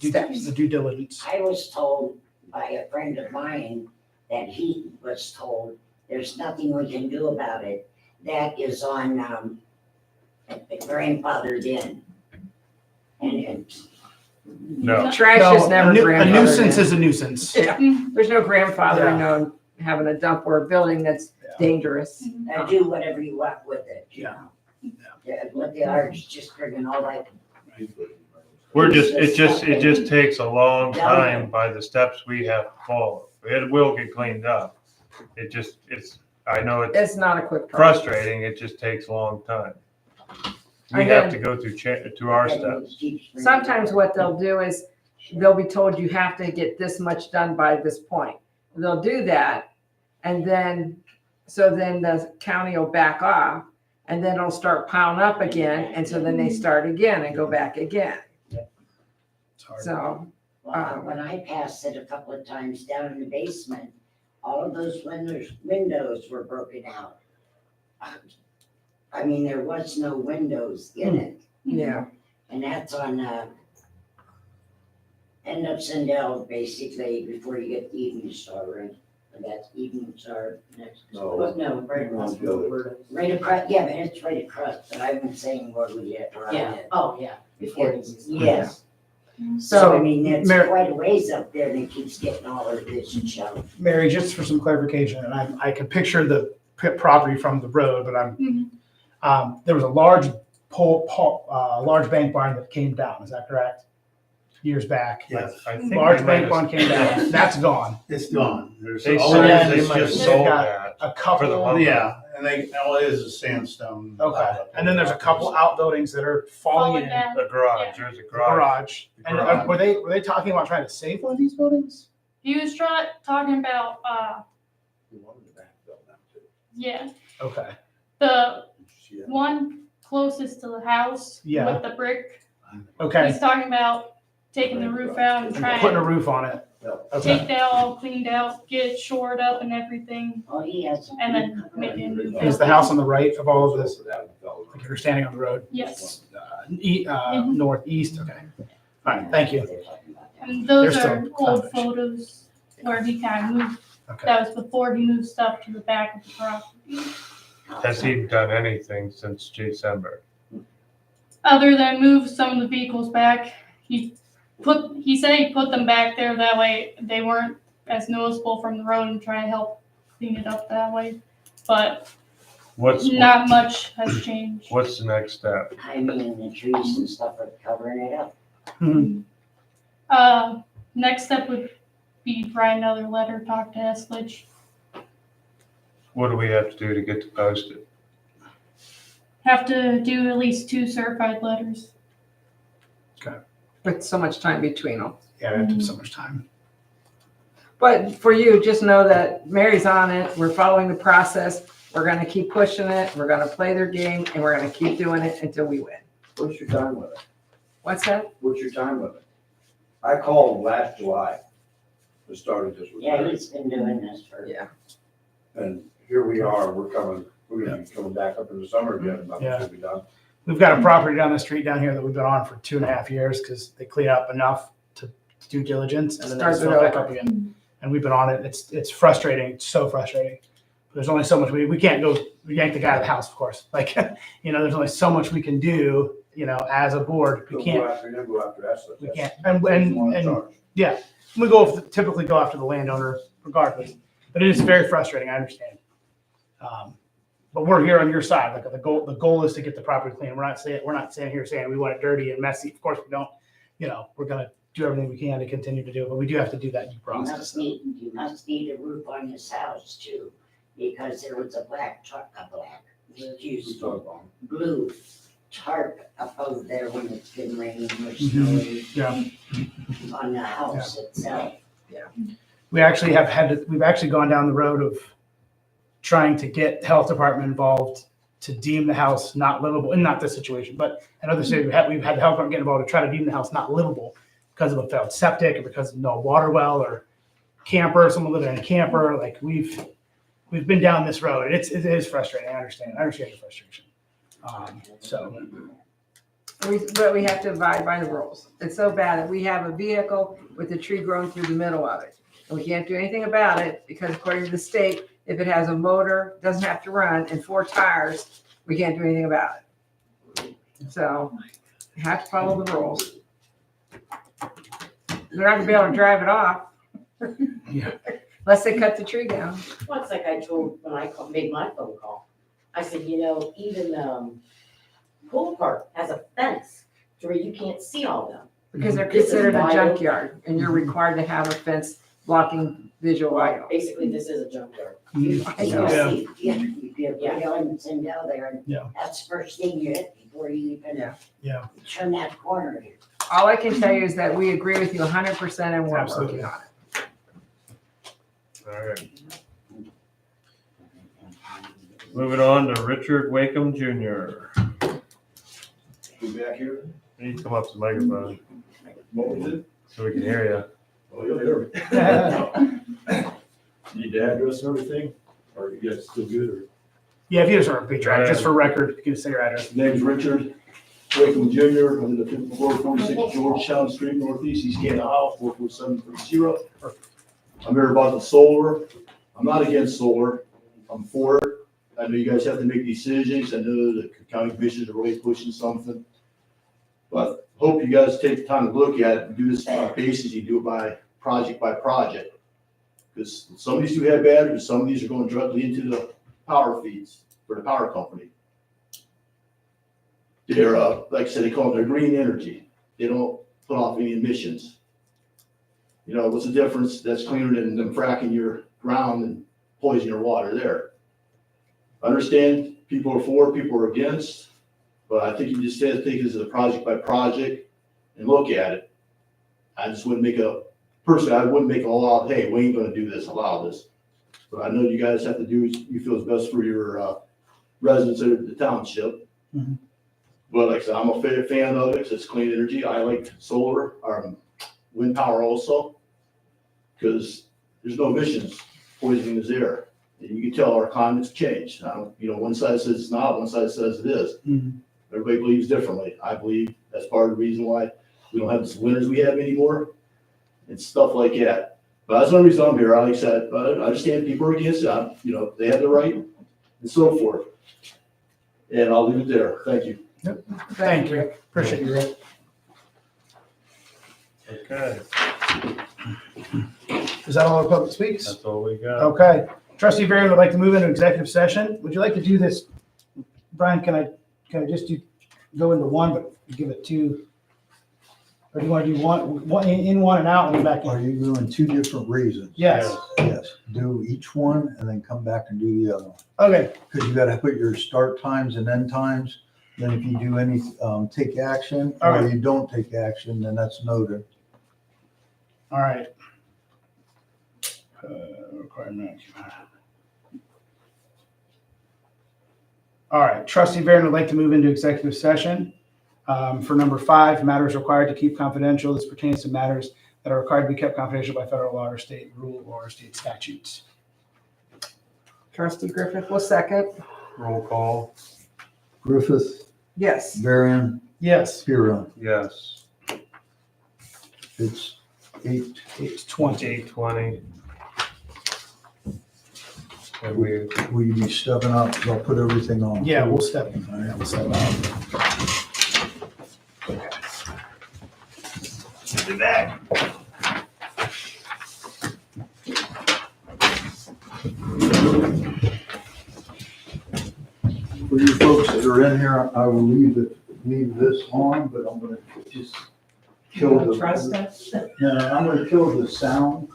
steps. The due diligence. I was told by a friend of mine that he was told there's nothing we can do about it. That is on, grandfathered in. And No, Trash No, is never a grandfathered nuisance in. is a nuisance. Yeah, there's no grandfathering Yeah. on having a dump or a building that's dangerous. do whatever you want with it, you Yeah. know. Yeah, what they are is just bringing all that. it just takes a long time by the steps we have to follow. It will get cleaned up. I know it's It's not a quick process. frustrating, it just takes a long time. I We have know. to go through our steps. Sometimes what they'll do is they'll be told you have to get this much done by this point. They'll do that. And then, so then the county will back off and then it'll start piling up again. And so then they start again and go back again. It's hard. So, When I passed it a couple of times down in the basement, all of those windows were broken out. I mean, there was no windows in it. yeah. And that's on, end of Sindel, basically, before you get the Evening Star, right? And that's Evening Star next. No, right across from Roberto's. Right across, yeah, but it's right across, but I've been saying where we get, where I Yeah, live. oh, yeah, before he's. Yes. So, So, I mean, it's Mary- quite a ways up there and it keeps getting all of this and show. Mary, just for some clarification, and I can picture the property from the road, but there was a large large bank barn that came down, is that correct? Years back. Yes, I think Large they might bank have- barn came down, that's gone. it's gone. There's They all sold, it then is, they it's might have just, sold got that. A For the couple, lumber. yeah, and all it is sandstone. okay, and then there's a couple outbuildings that are falling in down. The garage, there's a the garage. garage. And Garage. were they talking about trying to save one of these buildings? He was talking about, yeah, Okay, the one closest to the house Yeah. with the brick. okay, He's talking about taking the roof out and trying putting a to roof on it. Okay, take that all cleaned out, get it shored up and everything, Oh, he has. and then make a new. is the house on the right of all of this? Like you're standing on the road? Yes, Northeast, okay. All right, thank you. and those There's are some old foundation. photos where he kind of moved. Okay. That was before he moved stuff to the back of the property. Has he done anything since December? Other than move some of the vehicles back, he said he put them back there, that way they weren't as noticeable from the road and try to help clean it up that way. But not much has changed. What's the next step? I mean, the trees and stuff are covering it up. Next step would be write another letter, talk to Eslich. What do we have to do to get to post it? Have to do at least 2 certified letters. With so much time between them. Yeah, we have to do so much time. But for you, just know that Mary's on it. We're following the process. We're going to keep pushing it. We're going to play their game and we're going to keep doing it until we win. What's your time limit? What's that? What's your time limit? I called last July to start this with Yeah, Mary, he's been doing this for. Yeah. and here we are, we're gonna be coming back up in the summer again, nothing's Yeah. gonna be done. We've got a property down the street down here that we've been on for 2.5 years because they clean up enough to due diligence and then they Start it start back over. up again. And we've been on it. It's frustrating. It's so frustrating. There's only so much we can't go yank the guy out of the house, of course. Like, there's only so much we can do, as a board. We can't. Go after Essex. We can't. And We typically go after the landowner regardless, but it is very frustrating. I understand. But we're here on your side. Like the goal is to get the property clean. We're not saying here saying we want it dirty and messy. Of course we don't. We're gonna do everything we can to continue to do it, but we do have to do that due process. You must need a roof on this house too, because there was a blue tarp up over there when it's been raining or snowing Yeah. on the house itself. we've actually gone down the road of trying to get the health department involved to deem the house not livable, and not this situation, but in other cities, we've had the health department get involved to try to deem the house not livable because of a failed septic or because of no water well or camper, someone living in a camper. Like we've been down this road. It is frustrating. I understand your frustration. But we have to abide by the rules. It's so bad that we have a vehicle with a tree growing through the middle of it. And we can't do anything about it because according to the state, if it has a motor, doesn't have to run, and 4 tires, we can't do anything about it. So you have to follow the rules. They're not gonna be able to drive it off. Yeah. Unless they cut the tree down. Well, it's like I told when I made my phone call. I said, even Pool Park has a fence to where you can't see all of them. Because they're This is considered a wide junkyard and you're required to have a fence blocking visual eye. Basically, this is a junkyard. I You know. see, you right on and send out there, and Yeah. that's the first thing you hit before you even Yeah. turn that corner. All I can tell you is that we agree with you 100% and we're Absolutely. working on it. All right. Moving on to Richard Wakeham Jr. You back here? You need to come up to the microphone What was it? so we can hear you. Oh, you'll hear me. Need the address and everything? Or you guys still good, or? Yeah, if you just want to repeat your address, just for record, you can say your address. Name's Richard Wakeham Jr. I live at 5446 Georgetown Street, Northeast, East Canton, Ohio, 44730. I'm here about the solar. I'm not against solar. I'm for it. I know you guys have to make decisions. I know the county commissioners are really pushing something. But hope you guys take the time to look at it and do this on a basis. You do it by project. Because some of these do have batteries, some of these are going directly into the power feeds for the power company. They're, like I said, they call it their green energy. They don't put off any emissions. What's the difference? That's cleaner than them fracking your ground and poisoning your water there. I understand people are for, people are against, but I think you just have to take this as a project by project and look at it. I just wouldn't make a law, hey, we ain't gonna do this, allow this. But I know you guys have to do what you feel is best for your residents of the township. Mhm. But like I said, I'm a fan of it, 'cause it's clean energy. I like solar, or wind power also, because there's no emissions, poisoning is there. And you can tell our climate's changed. One side says it's not, one side says it is. Mhm. Everybody believes differently. I believe that's part of the reason why we don't have this winters we have anymore and stuff like that. But that's the only reason I'm here. Like I said, but I understand people are against it. They have the right and so forth. And I'll leave it there. Thank you. Thank you. Appreciate you, Rick. Okay, Is that all our public speaks? that's all we got. Okay. Trustee Barry would like to move into executive session. Would you like to do this? Brian, can I just go into one, but give it two? Or do you want to do one in, one and out, and then back Are in? you doing 2 different reasons? Yes. Yes, do each one and then come back and do the other one. Okay. Because you gotta put your start times and end times. Then if you do any, take action, All or right. you don't take action, then that's noted. All right. Requirement. All right, Trustee Barron would like to move into executive session. For number 5, matters required to keep confidential. This pertains to matters that are required to be kept confidential by federal law or state rule or state statutes. Trustee Griffith will second. Roll call, Griffith, Yes. Varian, Yes. Huron. yes. It's 8. 8:20. 8:20. And we, Will you be stepping up? 'Cause I'll put everything on. Yeah, we'll step in. All right. We'll step out. Be back. For you folks that are in here, I will leave this on, but I'm gonna just kill the. Trust us? No, I'm gonna kill the sound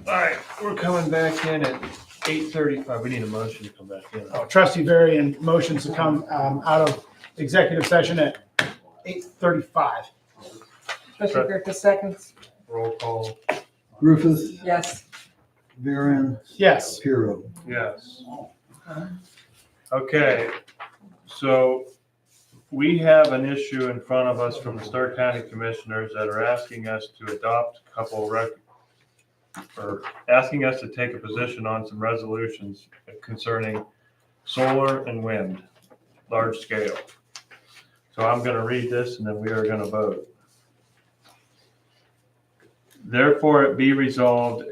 All right, we're coming back in at 8:35. We need a motion to come back in. Trustee Varian motions to come out of executive session at 8:35. Trustee Griffith seconds. Roll call. Griffith, Yes. Varian, Yes. Piero. Yes. Okay, so we have an issue in front of us from the Stark County Commissioners that are asking us to adopt a couple or asking us to take a position on some resolutions concerning solar and wind, large scale. So I'm going to read this and then we are going to vote. Therefore, it be resolved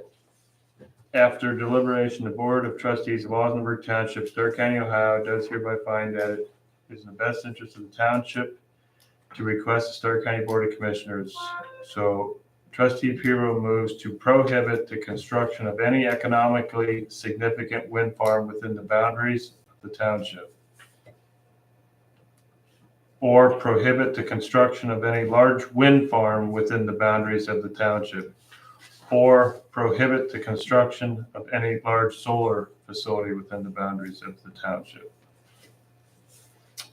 after deliberation, the Board of Trustees of Osnaburg Township, Stark County, Ohio, does hereby find that it is in the best interest of the township to request the Stark County Board of Commissioners. So Trustee Piero moves to prohibit the construction of any economically significant wind farm within the boundaries of the township, or prohibit the construction of any large wind farm within the boundaries of the township, or prohibit the construction of any large solar facility within the boundaries of the township.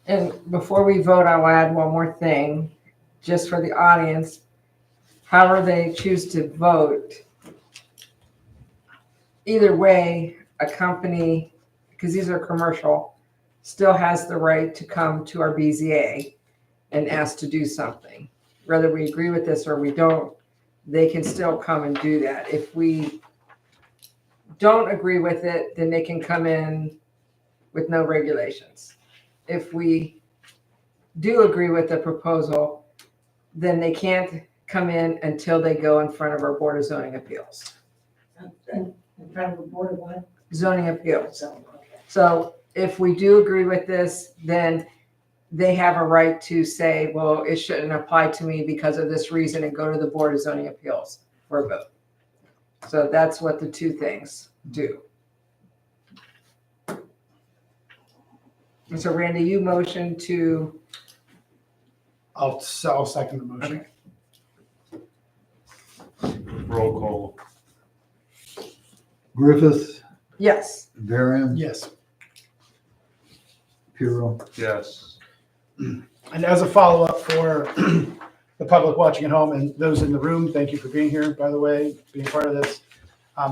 And before we vote, I'll add one more thing, just for the audience. However they choose to vote, either way, a company, because these are commercial, still has the right to come to our BZA and ask to do something. Whether we agree with this or we don't, they can still come and do that. If we don't agree with it, then they can come in with no regulations. If we do agree with the proposal, then they can't come in until they go in front of our Board of Zoning Appeals. In front of the board of what? Zoning Appeals. So, okay. So if we do agree with this, then they have a right to say, well, it shouldn't apply to me because of this reason, and go to the Board of Zoning Appeals for a vote. So that's what the two things do. And so Randy, you motion to, I'll second the motion. Roll call. Griffith, yes. Varian, Yes. Piero. Yes. And as a follow-up for the public watching at home and those in the room, thank you for being here, by the way, being part of this.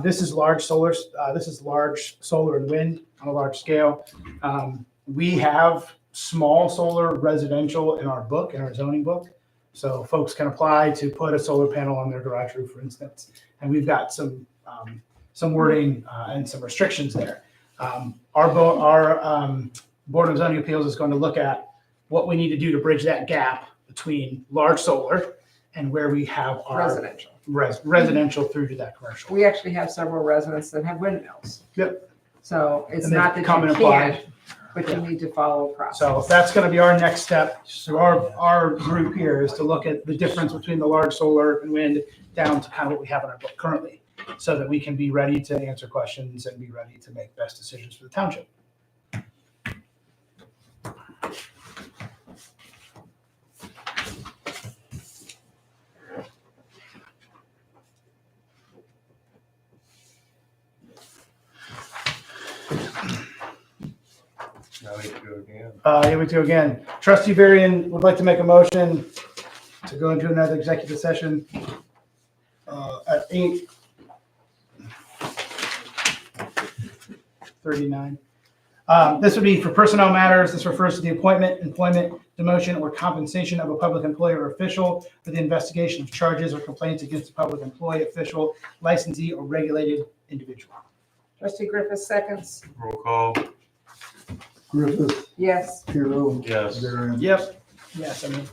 This is large solar. This is large solar and wind on a large scale. We have small solar residential in our book, in our zoning book. So folks can apply to put a solar panel on their garage roof, for instance. And we've got some wording and some restrictions there. Our Board of Zoning Appeals is going to look at what we need to do to bridge that gap between large solar and where we have our Residential. residential through to that commercial. We actually have several residents that have windmills. Yep. So it's And they not that come and you apply. can't, but you need to follow a process. So that's going to be our next step. So our group here is to look at the difference between the large solar and wind down to kind of what we have in our book currently, so that we can be ready to answer questions and be ready to make best decisions for the township. Now we can go again. Here we go again. Trustee Varian would like to make a motion to go into another executive session at 8:39. This would be for personnel matters. This refers to the appointment, employment, demotion, or compensation of a public employee or official for the investigation of charges or complaints against a public employee, official, licensee, or regulated individual. Trustee Griffith seconds. Roll call. Griffith, Yes. Piero. Yes. Varian. Yep. Yes, I mean.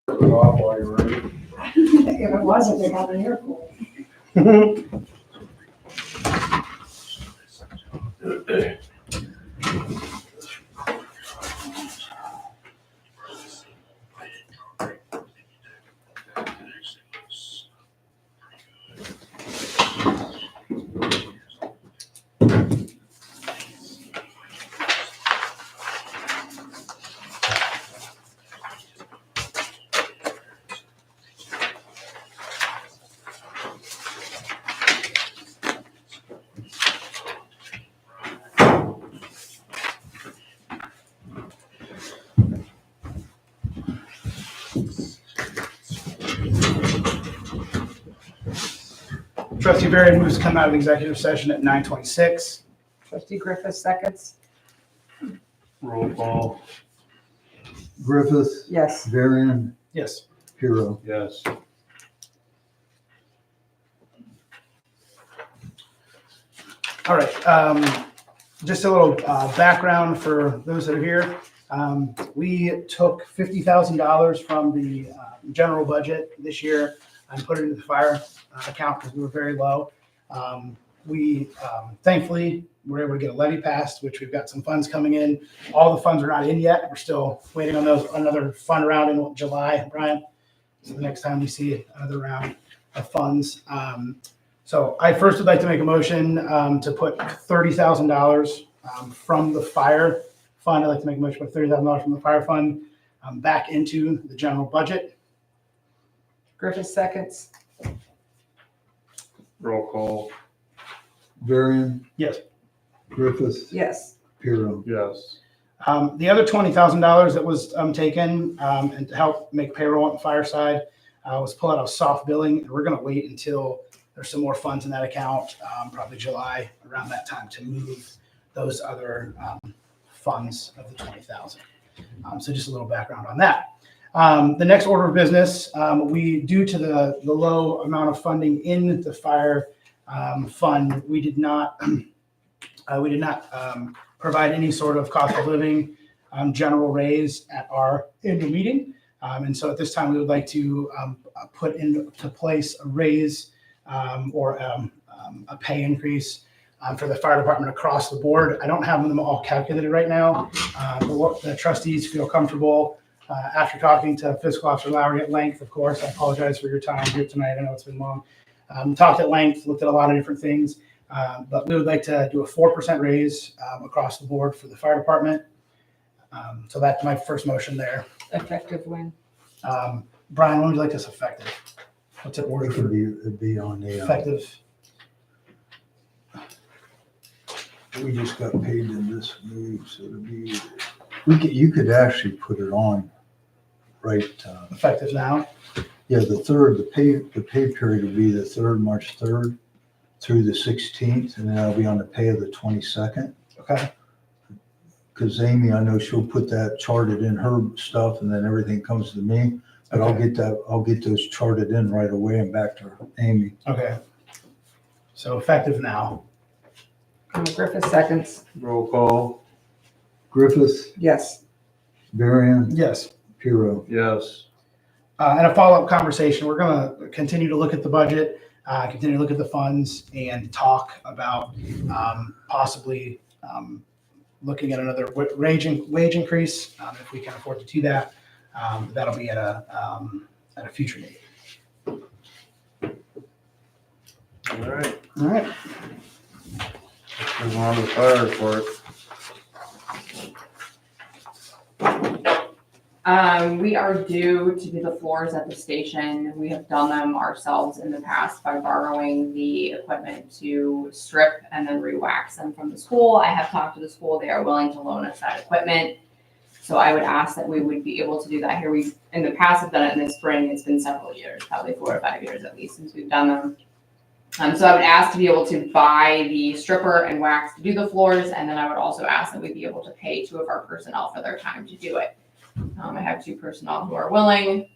Off while you're ready. If it wasn't, they got an air pool. Trustee Barry moves to come out of executive session at 9:26. Trustee Griffith seconds. Roll call. Griffith, Yes. Varian, Yes. Hero. Yes. All right. Just a little background for those that are here. We took $50,000 from the general budget this year and put it into the fire account because we were very low. We thankfully were able to get a levy passed, which we've got some funds coming in. All the funds are not in yet. We're still waiting on those, another fund round in July, Brian. So the next time we see another round of funds. So I first would like to make a motion to put $30,000 from the fire fund. I'd like to make a motion to put $30,000 from the fire fund back into the general budget. Griffith seconds. Roll call. Varian, Yes. Griffith, Yes. Hero. Yes. The other $20,000 that was taken and to help make payroll on the fire side was pull out of soft billing. And we're going to wait until there's some more funds in that account, probably July, around that time, to move those other funds of the $20,000. So just a little background on that. The next order of business, we, due to the low amount of funding in the fire fund, we did not provide any sort of cost of living general raise at our annual meeting. And so at this time, we would like to put into place a raise or a pay increase for the fire department across the board. I don't have them all calculated right now. The trustees feel comfortable after talking to Fiscal Officer Lowry at length. Of course, I apologize for your time here tonight. I know it's been long. Talked at length, looked at a lot of different things, but we would like to do a 4% raise across the board for the fire department. So that's my first motion there. Effective when? Brian, when would you like this effective? What's it order It for could be, it'd be on the, effective? we just got paid in this week, so it'd be, you could actually put it on, right? Effective now? Yeah, the pay period would be the 3rd, March 3rd through the 16th, and then I'll be on the pay of the 22nd. Okay. Because Amy, I know she'll put that charted in her stuff, and then everything comes to me. But Okay. I'll get those charted in right away and back to Amy. Okay. So effective now. Griffith seconds. Roll call. Griffith, Yes. Varian, Yes. Hero. Yes. And a follow-up conversation. We're going to continue to look at the budget, continue to look at the funds, and talk about possibly looking at another wage increase if we can afford to do that. That'll be at a future date. All right. All right. Let's move on to the fire report. We are due to do the floors at the station. We have done them ourselves in the past by borrowing the equipment to strip and then re-wax them from the school. I have talked to the school. They are willing to loan us that equipment. So I would ask that we would be able to do that here. We, in the past, have done it in the spring. It's been several years, probably 4 or 5 years at least since we've done them. So I would ask to be able to buy the stripper and wax to do the floors. And then I would also ask that we be able to pay 2 of our personnel for their time to do it. I have 2 personnel who are willing.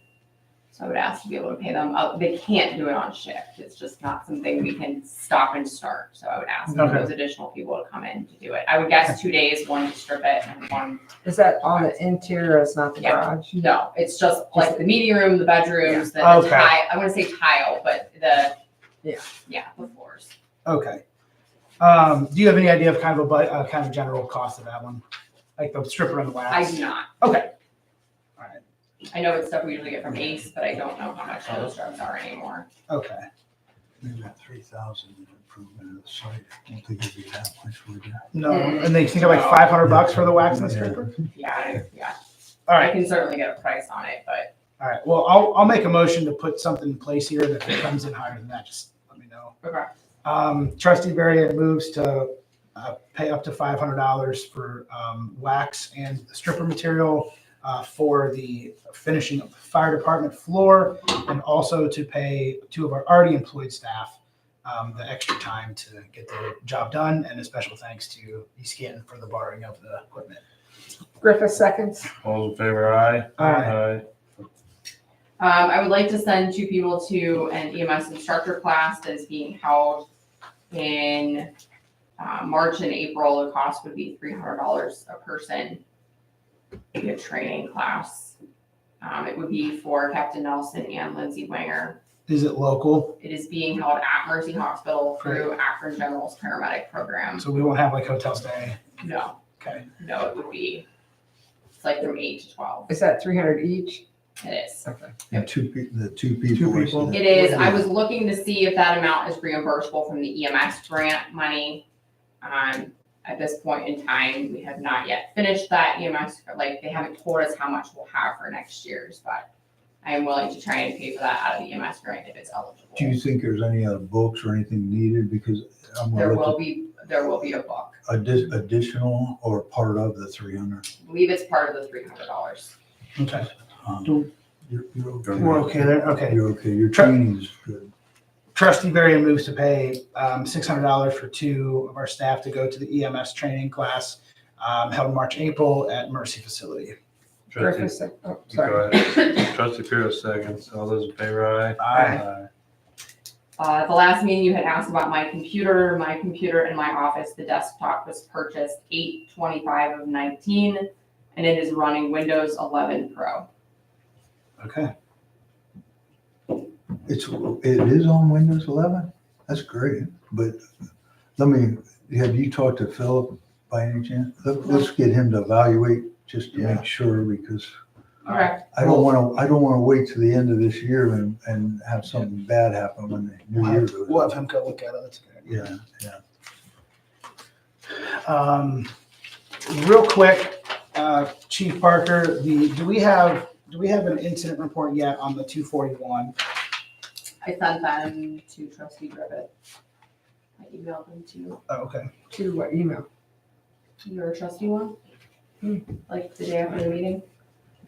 So I would ask to be able to pay them. They can't do it on shift. It's just not something we can stop and start. So I would ask for Okay. those additional people to come in to do it. I would guess 2 days, one to strip it and one. Is that on the interior? It's not the Yeah. garage? No, it's just like the meeting room, the bedrooms, the Okay. tile. I wouldn't say tile, but the the floors. Okay. Do you have any idea of kind of kind of general cost of that one? Like the stripper and the I wax? do not. Okay. I know it's stuff we usually get from Ace, but I don't know how much those drugs are anymore. Okay. Maybe that 3,000 improvement of the site. I don't think it'd be that much, would you? No, and they think of like $500 for the wax and the stripper? Yeah. All I right. can certainly get a price on it, but All right. Well, I'll make a motion to put something in place here, and if it comes in higher than that, just let me know. okay. Trustee Barry moves to pay up to $500 for wax and the stripper material for the finishing of the fire department floor, and also to pay 2 of our already employed staff the extra time to get the job done, and a special thanks to East Canton for the borrowing of the equipment. Griffith seconds. All in favor, aye? Aye. I would like to send 2 people to an EMS instructor class that is being held in March and April. The cost would be $300 a person. Be a training class. It would be for Captain Nelson and Lindsay Wanger. Is it local? It is being held at Mercy Hospital through Akron General's paramedic program. So we won't have like hotel stay? No, Okay. no, it would be, it's like from 8 to 12. Is that 300 each? It is. Okay. And the two people. Two people. It is. I was looking to see if that amount is reimbursable from the EMS grant money. At this point in time, we have not yet finished that EMS, like they haven't told us how much we'll have for next year's, but I am willing to try and pay for that out of the EMS grant if it's eligible. Do you think there's any other books or anything needed? Because I'm There gonna will look be a book. at additional or part of the 300. I believe it's part of the $300. Okay. You're okay. We're okay there? Okay. You're okay. Your training's good. Trustee Barry moves to pay $600 for 2 of our staff to go to the EMS training class held March, April at Mercy facility. Griffith Trustee, sec, oh, go sorry. ahead. Trustee Piro seconds. All those in favor, aye? Aye. The last meeting you had asked about my computer in my office, the desktop was purchased 8/25 of 19, and it is running Windows 11 Pro. Okay. It is on Windows 11? That's great. But have you talked to Philip by any chance? Let's get him to evaluate just to make sure, because Correct. I don't want to wait to the end of this year and have something bad happen when the new year goes. We'll have him go look at it. That's okay. Yeah. Real quick, Chief Parker, do we have an incident report yet on the 241? I sent them to Trustee Griffith. I emailed them to Oh, okay. To what email? your trustee one, like the day after the meeting.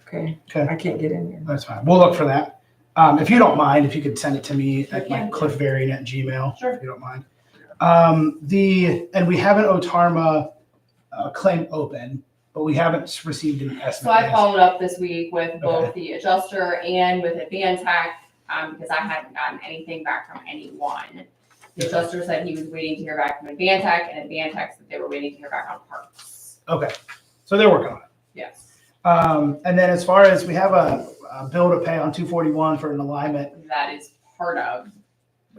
Okay. Okay. I can't get in there. That's fine. We'll look for that. If you don't mind, if you could send it to me at Yeah. cliffvarian@gmail. Sure. If you don't mind. And we have an OTARMA claim open, but we haven't received an estimate. So I yet. followed up this week with both the adjuster and with Advantech, because I hadn't gotten anything back from anyone. The adjuster said he was waiting to hear back from Advantech, and Advantech said they were waiting to hear back on parts. Okay, so they're working on it. Yes, And then as far as we have a bill to pay on 241 for an alignment, that is part of.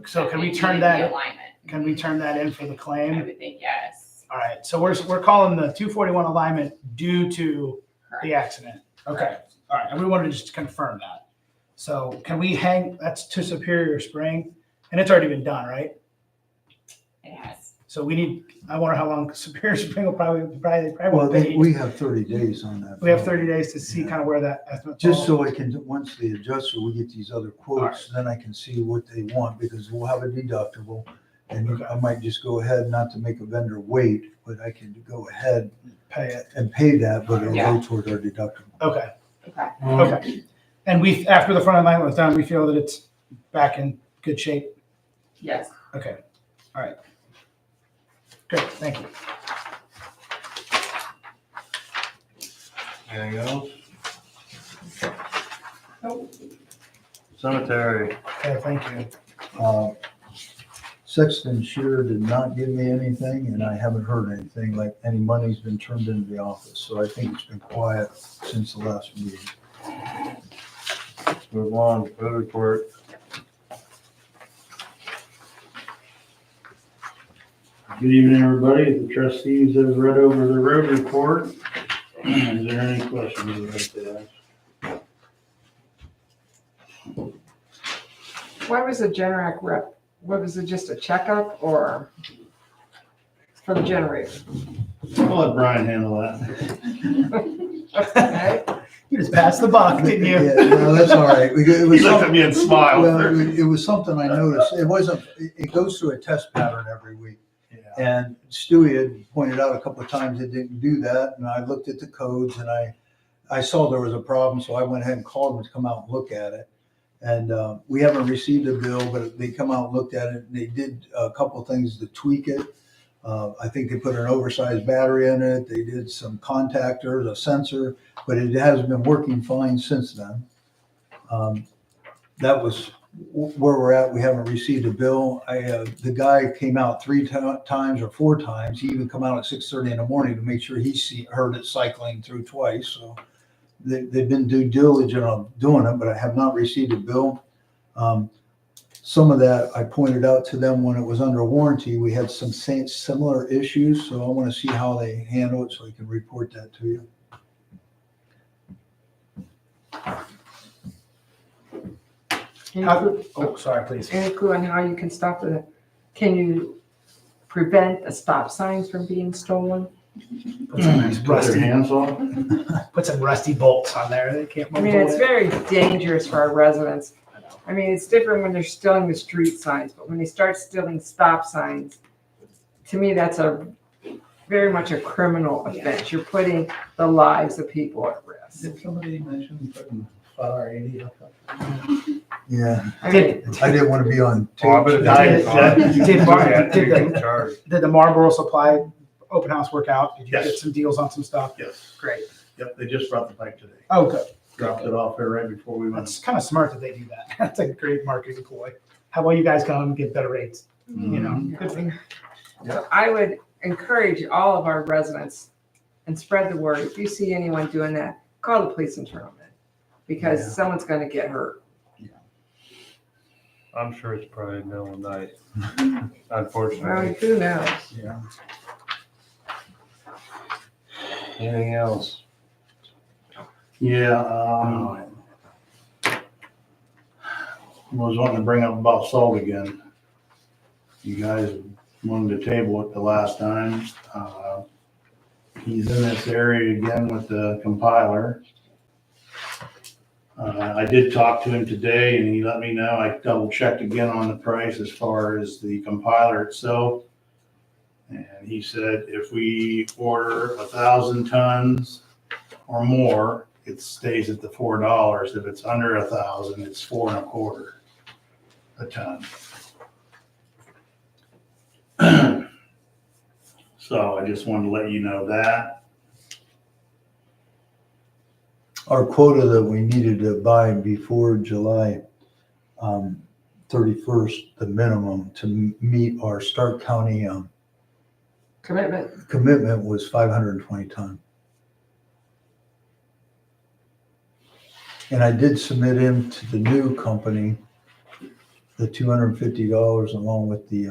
so can we the turn that? alignment? Can we turn that in for the I claim? would think yes. All right, so we're calling the 241 alignment due to Correct. the accident. Okay, all right, and we wanted to just confirm that. So can we that's to Superior Spring, and it's already been done, right? It has. So I wonder how long Superior Spring will probably Well, pay. we have 30 days on that. We have 30 days to see kind of where that estimate Just falls. so I can, once the adjuster, we get these other quotes, then I can see what they want, because we'll have a deductible. And I might just go ahead, not to make a vendor wait, but I can go ahead Pay it. and pay that, but it'll Yeah. go toward our deductible. Okay, Okay. okay. And after the front alignment was done, we feel that it's back in good shape. Yes. Okay, all right. Good, thank you. Anything else? Nope. Cemetery. Okay, thank you. Sexton Shearer did not give me anything, and I haven't heard anything, like any money's been turned into the office, so I think it's been quiet since the last meeting. Move on, road report. Good evening, everybody. The trustees have read over the road report. Is there any questions you'd like to ask? Why was the Generac rep? What was it, just a checkup or for the generator? I'll let Brian handle that. Okay. You just passed the buck, didn't you? Yeah, no, that's all right. It was He looked at me and smiled. Well, it was something I noticed. It wasn't, it goes through a test pattern every week. Yeah. And Stewie had pointed out a couple of times it didn't do that, and I looked at the codes and I saw there was a problem, so I went ahead and called them to come out and look at it. And we haven't received a bill, but they come out and looked at it, and they did a couple of things to tweak it. I think they put an oversized battery in it. They did some contactors, a sensor, but it has been working fine since then. That was where we're at. We haven't received a bill. The guy came out 3 times or 4 times. He even come out at 6:30 in the morning to make sure he heard it cycling through twice. So they've been due diligent on doing it, but I have not received a bill. Some of that I pointed out to them when it was under warranty. We had some similar issues, so I want to see how they handle it so I can report that to you. Sorry, please. Any clue on how you can can you prevent the stop signs from being stolen? Put some nice Put their rusty, hands on. put some rusty bolts on there. They can't I move. mean, it's very dangerous for our residents. I mean, it's different when they're stealing the street signs, but when they start stealing stop signs, to me, that's very much a criminal offense. You're putting the lives of people at risk. Did somebody mention putting $5.80 up? Yeah, I mean, I didn't want to be on tape. Did the Marlboro Supply open house work out? Did you Yes. get some deals on some stuff? Yes. Great. Yep, they just brought the bike today. Oh, good. Dropped it off there right before we went. That's kind of smart that they do that. That's a great marketing ploy. How about you guys come and get better rates? You know, good thing. So I would encourage all of our residents and spread the word. If you see anyone doing that, call the police and turn them in because Yeah. someone's going to get hurt. I'm sure it's probably middle of the night, Well, unfortunately. who knows? Yeah. Anything else? Yeah, was wanting to bring up about salt again. You guys wanted to table it the last time. He's in this area again with the compiler. I did talk to him today and he let me know, I double checked again on the price as far as the compiler itself. And he said if we order 1,000 tons or more, it stays at the $4. If it's under 1,000, it's $4.25 a ton. So I just wanted to let you know that. Our quota that we needed to buy before July 31st, the minimum to meet our Stark County commitment was 520 ton. And I did submit in to the new company the $250 along with the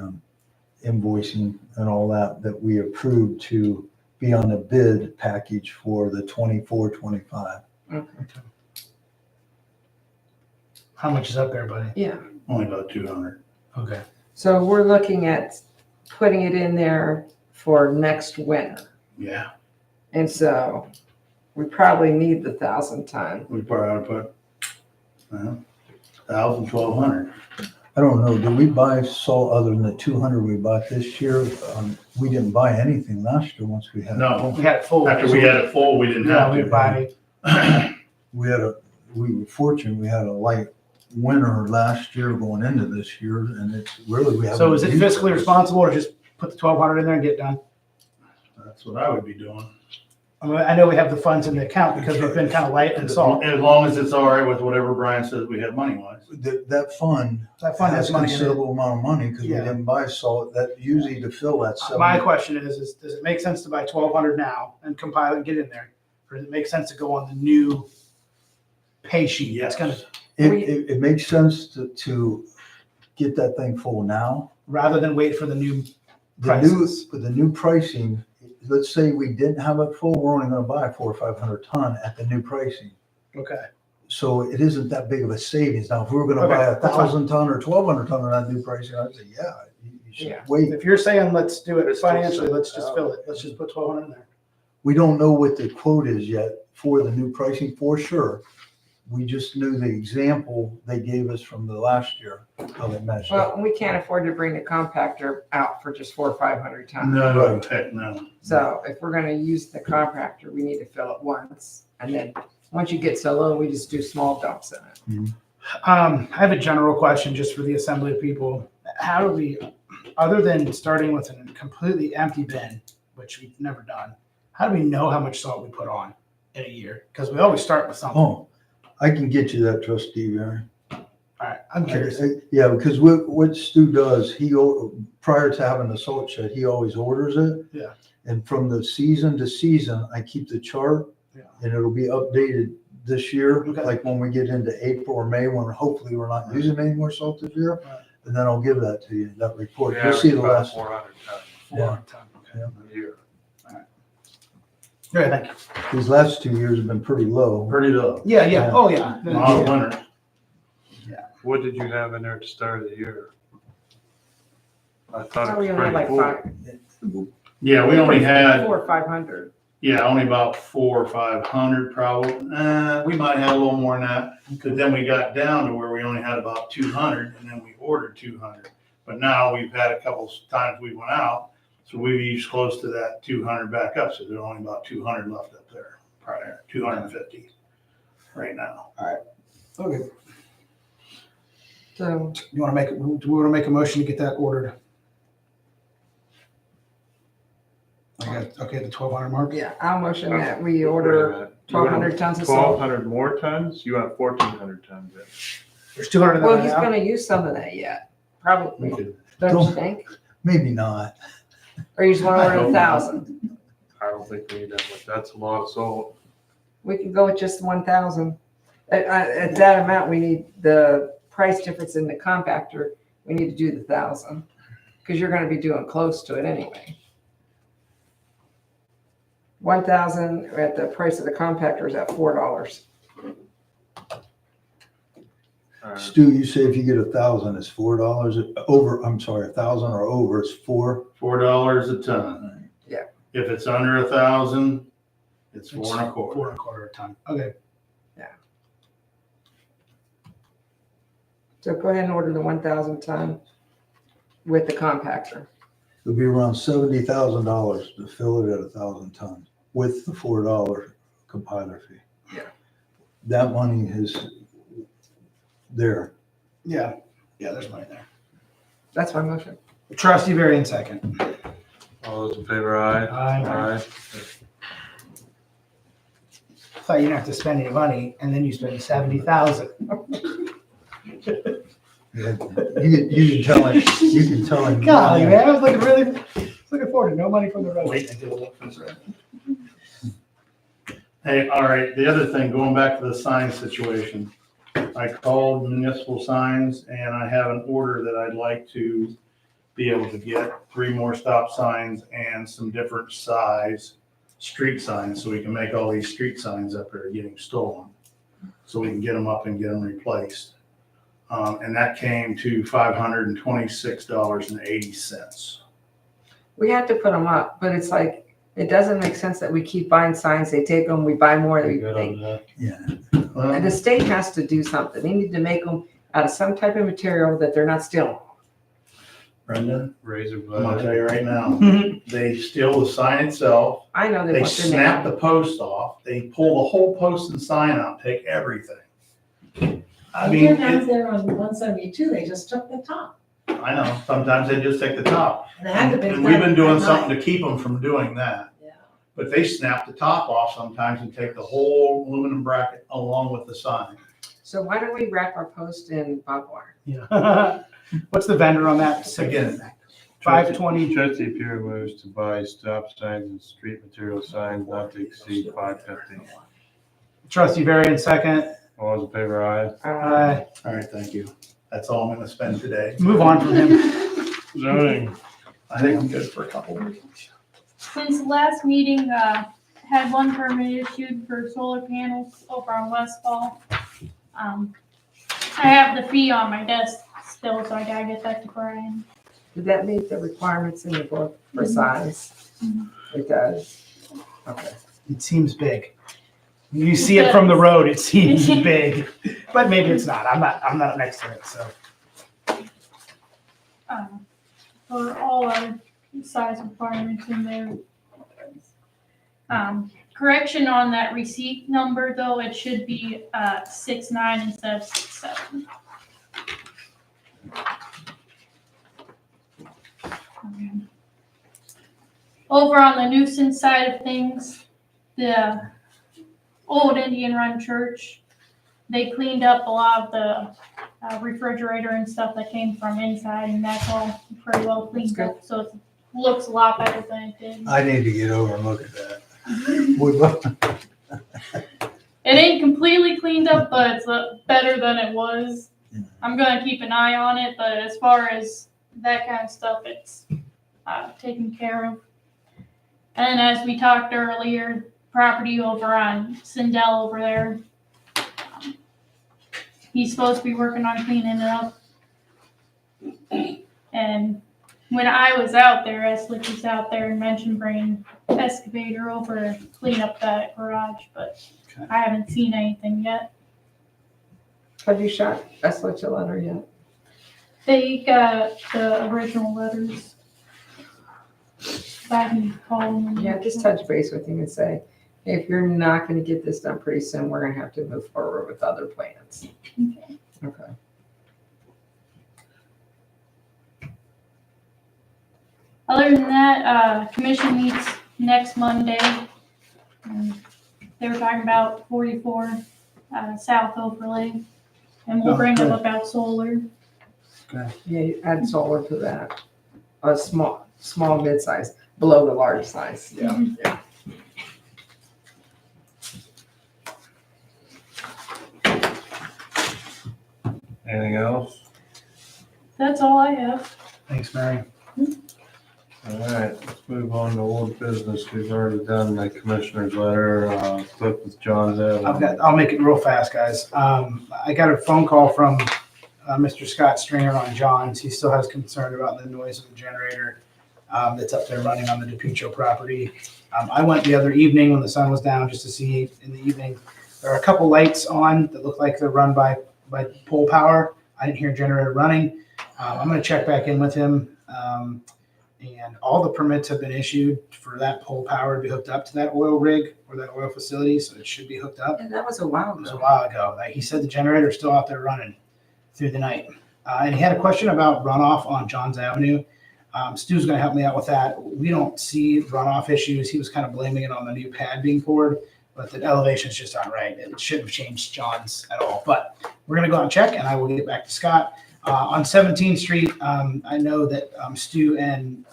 invoicing and all that we approved to be on the bid package for the 24-25. Okay. How much is up there, buddy? Yeah. Only about 200. Okay. So we're looking at putting it in there for next winter. Yeah, And so we probably need the 1,000 ton. we probably ought to put 1,000, 1,200. I don't know, did we buy salt other than the 200 we bought this year? We didn't buy anything last year once we had. No, We had it full. after we had it full, we didn't Yeah, have we to. buy. We were fortunate, we had a light winter last year going into this year, and it's really, we haven't. So is it used fiscally responsible to just put the 1,200 in there and get it done? That's what I would be doing. I mean, I know we have the funds in the account because we've been kind of light in salt. As long as it's all right with whatever Brian says we have money wise. That fund That fund has has money in it. considerable amount of money because we Yeah. didn't buy salt. That usually to fill that. My question is, does it make sense to buy 1,200 now and compile and get in there? Or does it make sense to go on the new pay sheet? That's gonna, It makes sense to get that thing full now. rather than wait for the new With the new pricing, let's say we didn't have it full, we're only gonna buy 400 or 500 ton at the new pricing. Okay. So it isn't that big of a savings. Now, if we were gonna buy Okay, that's fine. 1,000 ton or 1,200 ton on that new pricing, I'd say, yeah, you should Yeah. wait. If you're saying let's do it It's still financially, let's set just out. fill it. Let's just put 1,200 in there. We don't know what the quote is yet for the new pricing for sure. We just knew the example they gave us from the last year, how they measured. Well, we can't afford to bring the compactor out for just 400 or 500 tons. No, heck no. So if we're gonna use the compactor, we need to fill it once. And then, once you get so low, we just do small dumps in it. I have a general question just for the assembly people. How do we, other than starting with a completely empty bin, which we've never done, how do we know how much salt we put on in a year? Because we always start with something. Oh, I can get you that, Trustee, Barry. All right, I'm curious. Yeah, because what Stu does, prior to having the salt shed, he always orders it. Yeah. And from the season to season, I keep the chart. Yeah. And it'll be updated this year, Okay. like when we get into April or May, when hopefully we're not using any more salt this year. Right. And then I'll give that to you, that report. Yeah, You'll see the about last. 400 tons 400 ton, okay. a year. Great, thank you. These last 2 years have been pretty low. Pretty low. Yeah, Yeah. oh, yeah. Mild winter. What did you have in there at the start of the year? I Oh, thought we it was only had pretty like full. 5. Yeah, we only had, 400 or 500. yeah, only about 400 or 500 probably. We might have a little more than that. Because then we got down to where we only had about 200 and then we ordered 200. But now we've had a couple times we went out, so we've used close to that 200 back up. So there's only about 200 left up there, probably 250 right now. Okay. So, Do we want to make a motion to get that ordered? Okay, the 1,200 mark? yeah, I'll motion that we Wait a order minute. You want 1,200 tons of salt. 1,200 more tons? You want 1,400 tons? There's 200 in Well, there he's now. gonna use some of that yet, We probably. could, Don't you think? Maybe not. Or you just wanna I order hope 1,000? I don't think we need that much. That's a lot of salt. We can go with just 1,000. At that amount, we need the price difference in the compactor. We need to do the 1,000 because you're going to be doing close to it anyway. 1,000 at the price of the compactor is at $4. Stu, you say if you get 1,000, it's $4 over, I'm sorry, 1,000 or over, it's $4 a ton. Yeah. If it's under 1,000, it's 4.25. 4.25 a ton. Okay. So go ahead and order the 1,000 ton with the compactor. It'll be around $70,000 to fill it at 1,000 tons with the $4 compiler fee. Yeah. That money is there. Yeah, there's money there. That's my motion. Trustee Varian second. All those in favor, aye? Aye. Aye. Thought you didn't have to spend any money, and then you spend 70,000. Yeah, you can tell him. Golly, man, I was looking forward to no money from the road. Wait until it looks right. Hey, all right, the other thing, going back to the sign situation, I called Municipal Signs and I have an order that I'd like to be able to get 3 more stop signs and some different size street signs, so we can make all these street signs up that are getting stolen, so we can get them up and get them replaced. And that came to $526.80. We have to put them up, but it's like, it doesn't make sense that we keep buying signs. They take them, we buy more. Pretty good on that. Yeah. And the state has to do something. They need to make them out of some type of material that they're not stealing. Brenda, Razor I'm gonna blade. tell you right now, they steal the sign itself, I know they they want the snap name. the post off, they pull the whole post and sign out, take everything. I mean, Even out there on 172, they just took the top. I know, sometimes they just take the top. And it had to be. And we've been doing something to keep them from doing that. Yeah. but they snap the top off sometimes and take the whole aluminum bracket along with the sign. So why don't we wrap our post in barbed wire? Yeah. What's the vendor on that? Again, 520. Trustee Pierre moves to buy stop signs and street material signs not to exceed $550. Trustee Varian, second. All those in favor, aye. All right, thank you. That's all I'm gonna spend today. Move on from him. Zoning. I think I'm good for a couple weeks. Since the last meeting, had one permit issued for solar panels over on Westfall. I have the fee on my desk still, so I gotta get that to Brian. Did that meet the requirements in the book for size? Mhm. It does. Okay. It seems big. You see it from the road, it seems big, but maybe it's not. I'm not next to it, so. For all our size requirements in there. Correction on that receipt number, though, it should be 6'9" instead of 6'7". Over on the nuisance side of things, the old Indian Run Church, they cleaned up a lot of the refrigerator and stuff that came from inside, and that's all pretty well cleaned up, so it looks a lot better than it did. I need to get over and look at that. We both- It ain't completely cleaned up, but it's better than it was. I'm gonna keep an eye on it, but as far as that kind of stuff, it's taken care of. And as we talked earlier, property over on Sindel over there, he's supposed to be working on cleaning it up. And when I was out there, Eslick was out there and mentioned bringing excavator over to clean up that garage, but I haven't seen anything yet. Have you shot Eslick a letter yet? They got the original letters. I can call them. Yeah, just touch base with him and say, hey, if you're not gonna get this done pretty soon, we're gonna have to move forward with other plans. Okay. Okay. Other than that, commission meets next Monday. They were talking about 44 South Overlay, and we'll bring them about solar. Yeah, you add solar to that. A small, mid-size, below the large size. Yeah, yeah. Anything else? That's all I have. Thanks, Mary. All right, let's move on to old business. We've already done the commissioner's letter, Cliff with John's I'll make it real fast, guys. I got a phone call from Mr. Scott Stringer on John's. He still has concern about the noise of the generator that's up there running on the DePietro property. I went the other evening when the sun was down just to see in the evening. There are a couple lights on that look like they're run by pole power. I didn't hear a generator running. I'm going to check back in with him. And all the permits have been issued for that pole power to be hooked up to that oil rig or that oil facility, so it should be hooked up. And that was a while It was a ago. while ago. He said the generator is still out there running through the night. And he had a question about runoff on Johns Avenue. Stu's going to help me out with that. We don't see runoff issues. He was kind of blaming it on the new pad being poured, but the elevations just aren't right. It shouldn't have changed John's at all. But we're going to go out and check, and I will get back to Scott. On 17th Street, I know that Stu and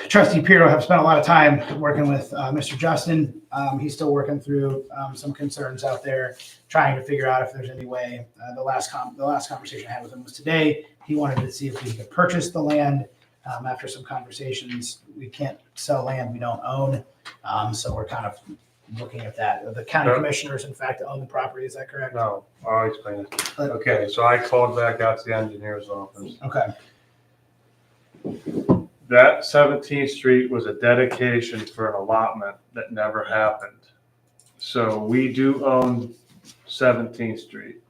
Trustee Pirro have spent a lot of time working with Mr. Justin. He's still working through some concerns out there, trying to figure out if there's any way. The last conversation I had with him was today. He wanted to see if we could purchase the land. After some conversations, we can't sell land we don't own, so we're kind of looking at that. The county commissioners, in fact, own the property. Is that correct? No, I'll explain it. Okay, so I called back out to the engineer's office. Okay. That 17th Street was a dedication for an allotment that never happened. So we do own 17th Street.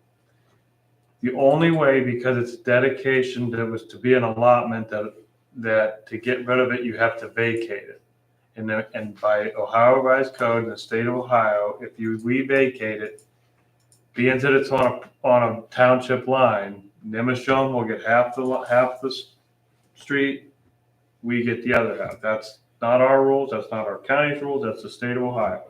The only way, because it's a dedication that was to be an allotment, that to get rid of it, you have to vacate it. And by Ohio Revised Code in the state of Ohio, if we vacate it, being that it's on a township line, Nimishon will get half the street, we get the other half. That's not our rules, that's not our county's rules, that's the state of Ohio.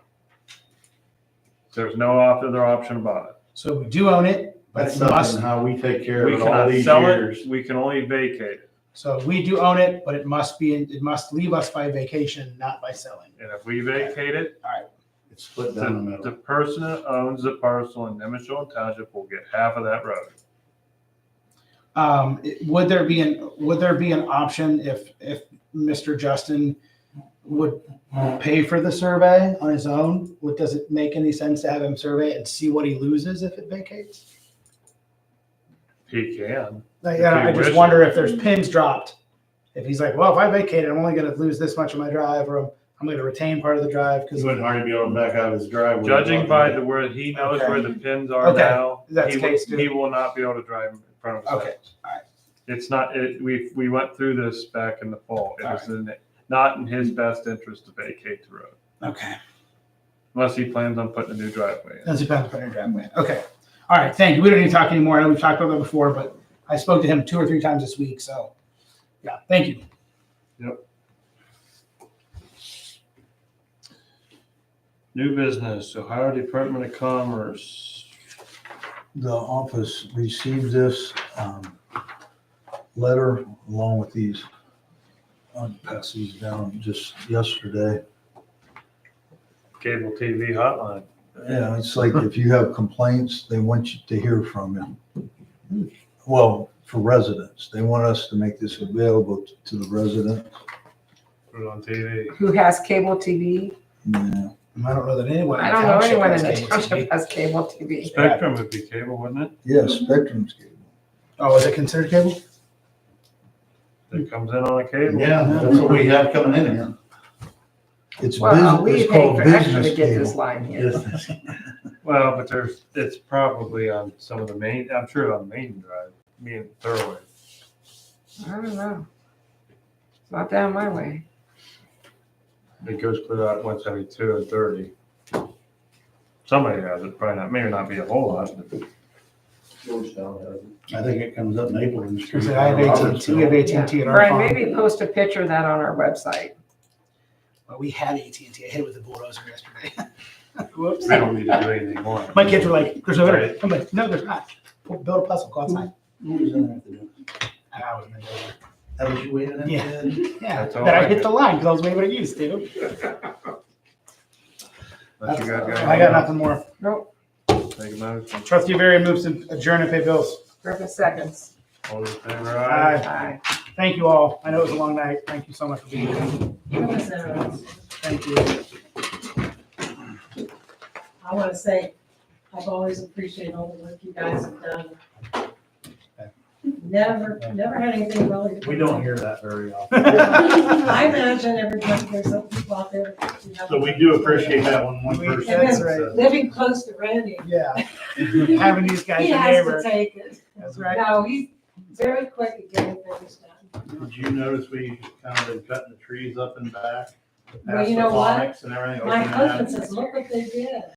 There's no other option about it. So we do own it, but That's it must, something how we take care We of it all cannot these sell years. it, we can only vacate it. so we do own it, but it must leave us by vacation, not by selling. And if we vacate it, It's split down the the middle. person that owns the parcel in Nemesville Township will get half of that road. Would there be an option if Mr. Justin would pay for the survey on his own? Does it make any sense to have him survey and see what he loses if it vacates? He can. I just wishes. wonder if there's pins dropped. If he's like, well, if I vacate it, I'm only gonna lose this much of my drive, or I'm gonna retain part of the drive He because. wouldn't hardly be able to back out of his driveway. Judging by the where he knows Okay. where the pins are Okay. now, That's he the case, too. he will not be able to drive in front of his Okay. house. It's not, we went through this back in the fall. It was not in his best interest to vacate the road, Okay. unless he plans on putting a new driveway in. Does he plan to put in a driveway? Okay. All right, thank you. We don't need to talk anymore. I know we've talked about that before, but I spoke to him 2 or 3 times this week, so, yeah, thank you. New business, Ohio Department of Commerce. The office received this letter along with these. I'll pass these down just yesterday. Cable TV hotline. Yeah, it's like if you have complaints, they want you to hear from you. Well, for residents, they want us to make this available to the residents. Put it on TV. Who has cable TV? Yeah. I don't know that anyone. I in the don't know township anyone has in the cable township TV. has cable TV. Spectrum would be cable, wouldn't it? Yeah, Spectrum's cable. Oh, is it considered cable? That comes in on a cable. Yeah, that's what we have coming in here. It's Well, business, we it's pay called for extra to business get this cable. line here. Business. Well, but it's probably on some of the main, I'm sure on Main Drive, me and Thurway. I don't know. It's not down my way. It goes clear out 172 and 30. Somebody has it, probably not, maybe not be a whole lot, but Georgetown has it. I think it comes up Mapleton Street. I have AT&T, we have AT&T in our Brian, farm. maybe post a picture of that on our website. Well, we had AT&T. I hit it with a bulldozer yesterday. Whoops. we don't need to do anything more. My kids were like, there's no internet. I'm like, no, there's not. Build a puzzle, go outside. Who was in there at the door? I was in the door. That was you waving at? Yeah. Yeah, That's all that I I hit did. the line because I was waving at you, Stu. Unless you got I got nothing more. Nope. Take a motion. Trustee Barry moves to adjourn and pay bills. Griffin seconds. All in favor, aye? Aye. Thank you all. I know it was a long night. Thank you so much for being here. Thank you. I want to say, I've always appreciated all the work you guys have done. Never had anything really. We don't hear that very often. I imagine everybody, there's some people out there. that you have- So we do appreciate that when one person That's says right. that. Living close to Randy, Yeah. Having these guys he a has neighbor. to take it. That's right. No, he's very quick at getting things done. Did you notice we kind of been cutting the trees up and back? Well, past you the know what? phonics and everything? My opening that? husband says, look what they did.